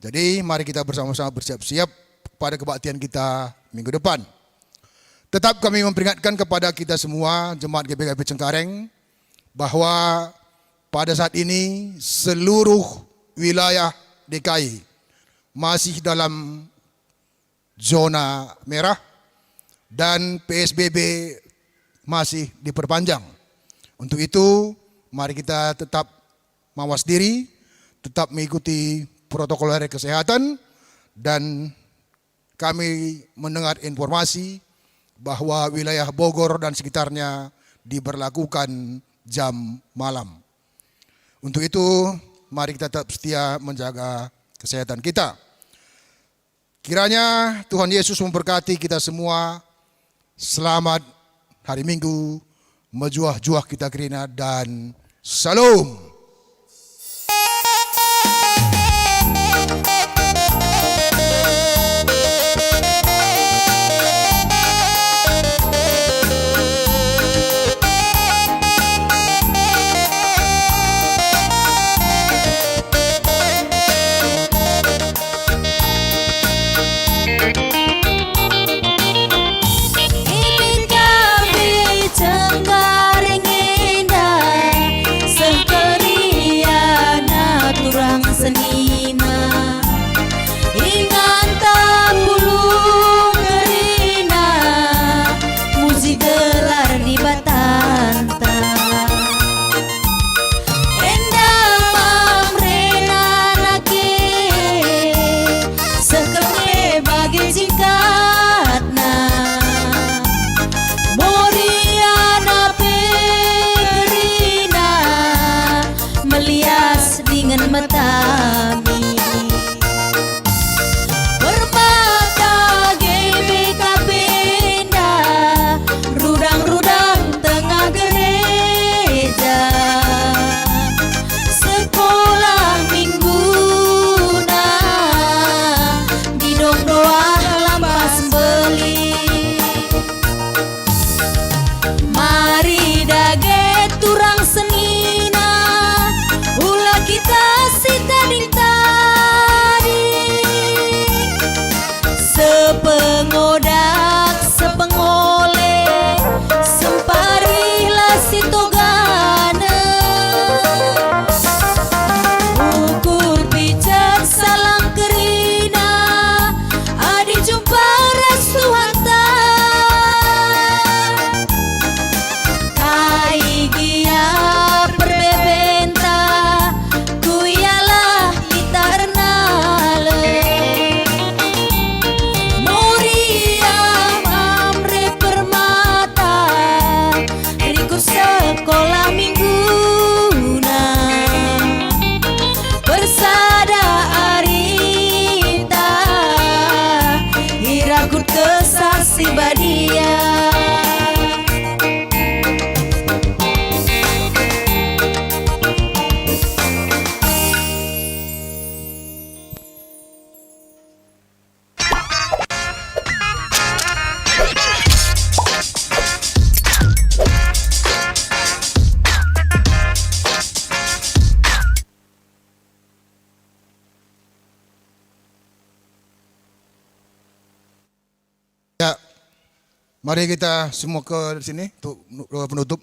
S7: Jadi mari kita bersama-sama bersiap-siap pada kebaktian kita minggu depan. Tetap kami memperingatkan kepada kita semua Jemaat GPKP Cengkareng bahwa pada saat ini seluruh wilayah DKI masih dalam zona merah dan PSBB masih diperpanjang. Untuk itu mari kita tetap mawas diri, tetap mengikuti protokol kesehatan, dan kami mendengar informasi bahwa wilayah Bogor dan sekitarnya diberlakukan jam malam. Untuk itu, mari kita tetap setia menjaga kesehatan kita. Kiranya Tuhan Yesus memberkati kita semua. Selamat hari Minggu, mejuah-juah kita kirina, dan salam.
S3: digelar di Batanta. Endang mamrena nake sekele bagi singkatna Moriana Peperina melias dengan matami Permata GBK Penda rudang-rudang tengah gereja sekolah mingguna didong doa lampas beli mari dage turang senina ulah kita sitading tadi sepengodak sepengole semparilah sitogana ukur pijak salang kerina adi jumpa restu hanta kai gia perbebenta kuyalah kita ernale Moria amre permata riku sekolah mingguna bersada arita irakut kesasi badia
S7: Ya, mari kita semua ke sini untuk penutup.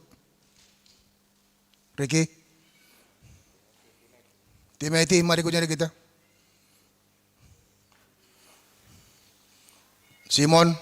S7: Ricky, Timothy, mari ikut nyari kita. Simon,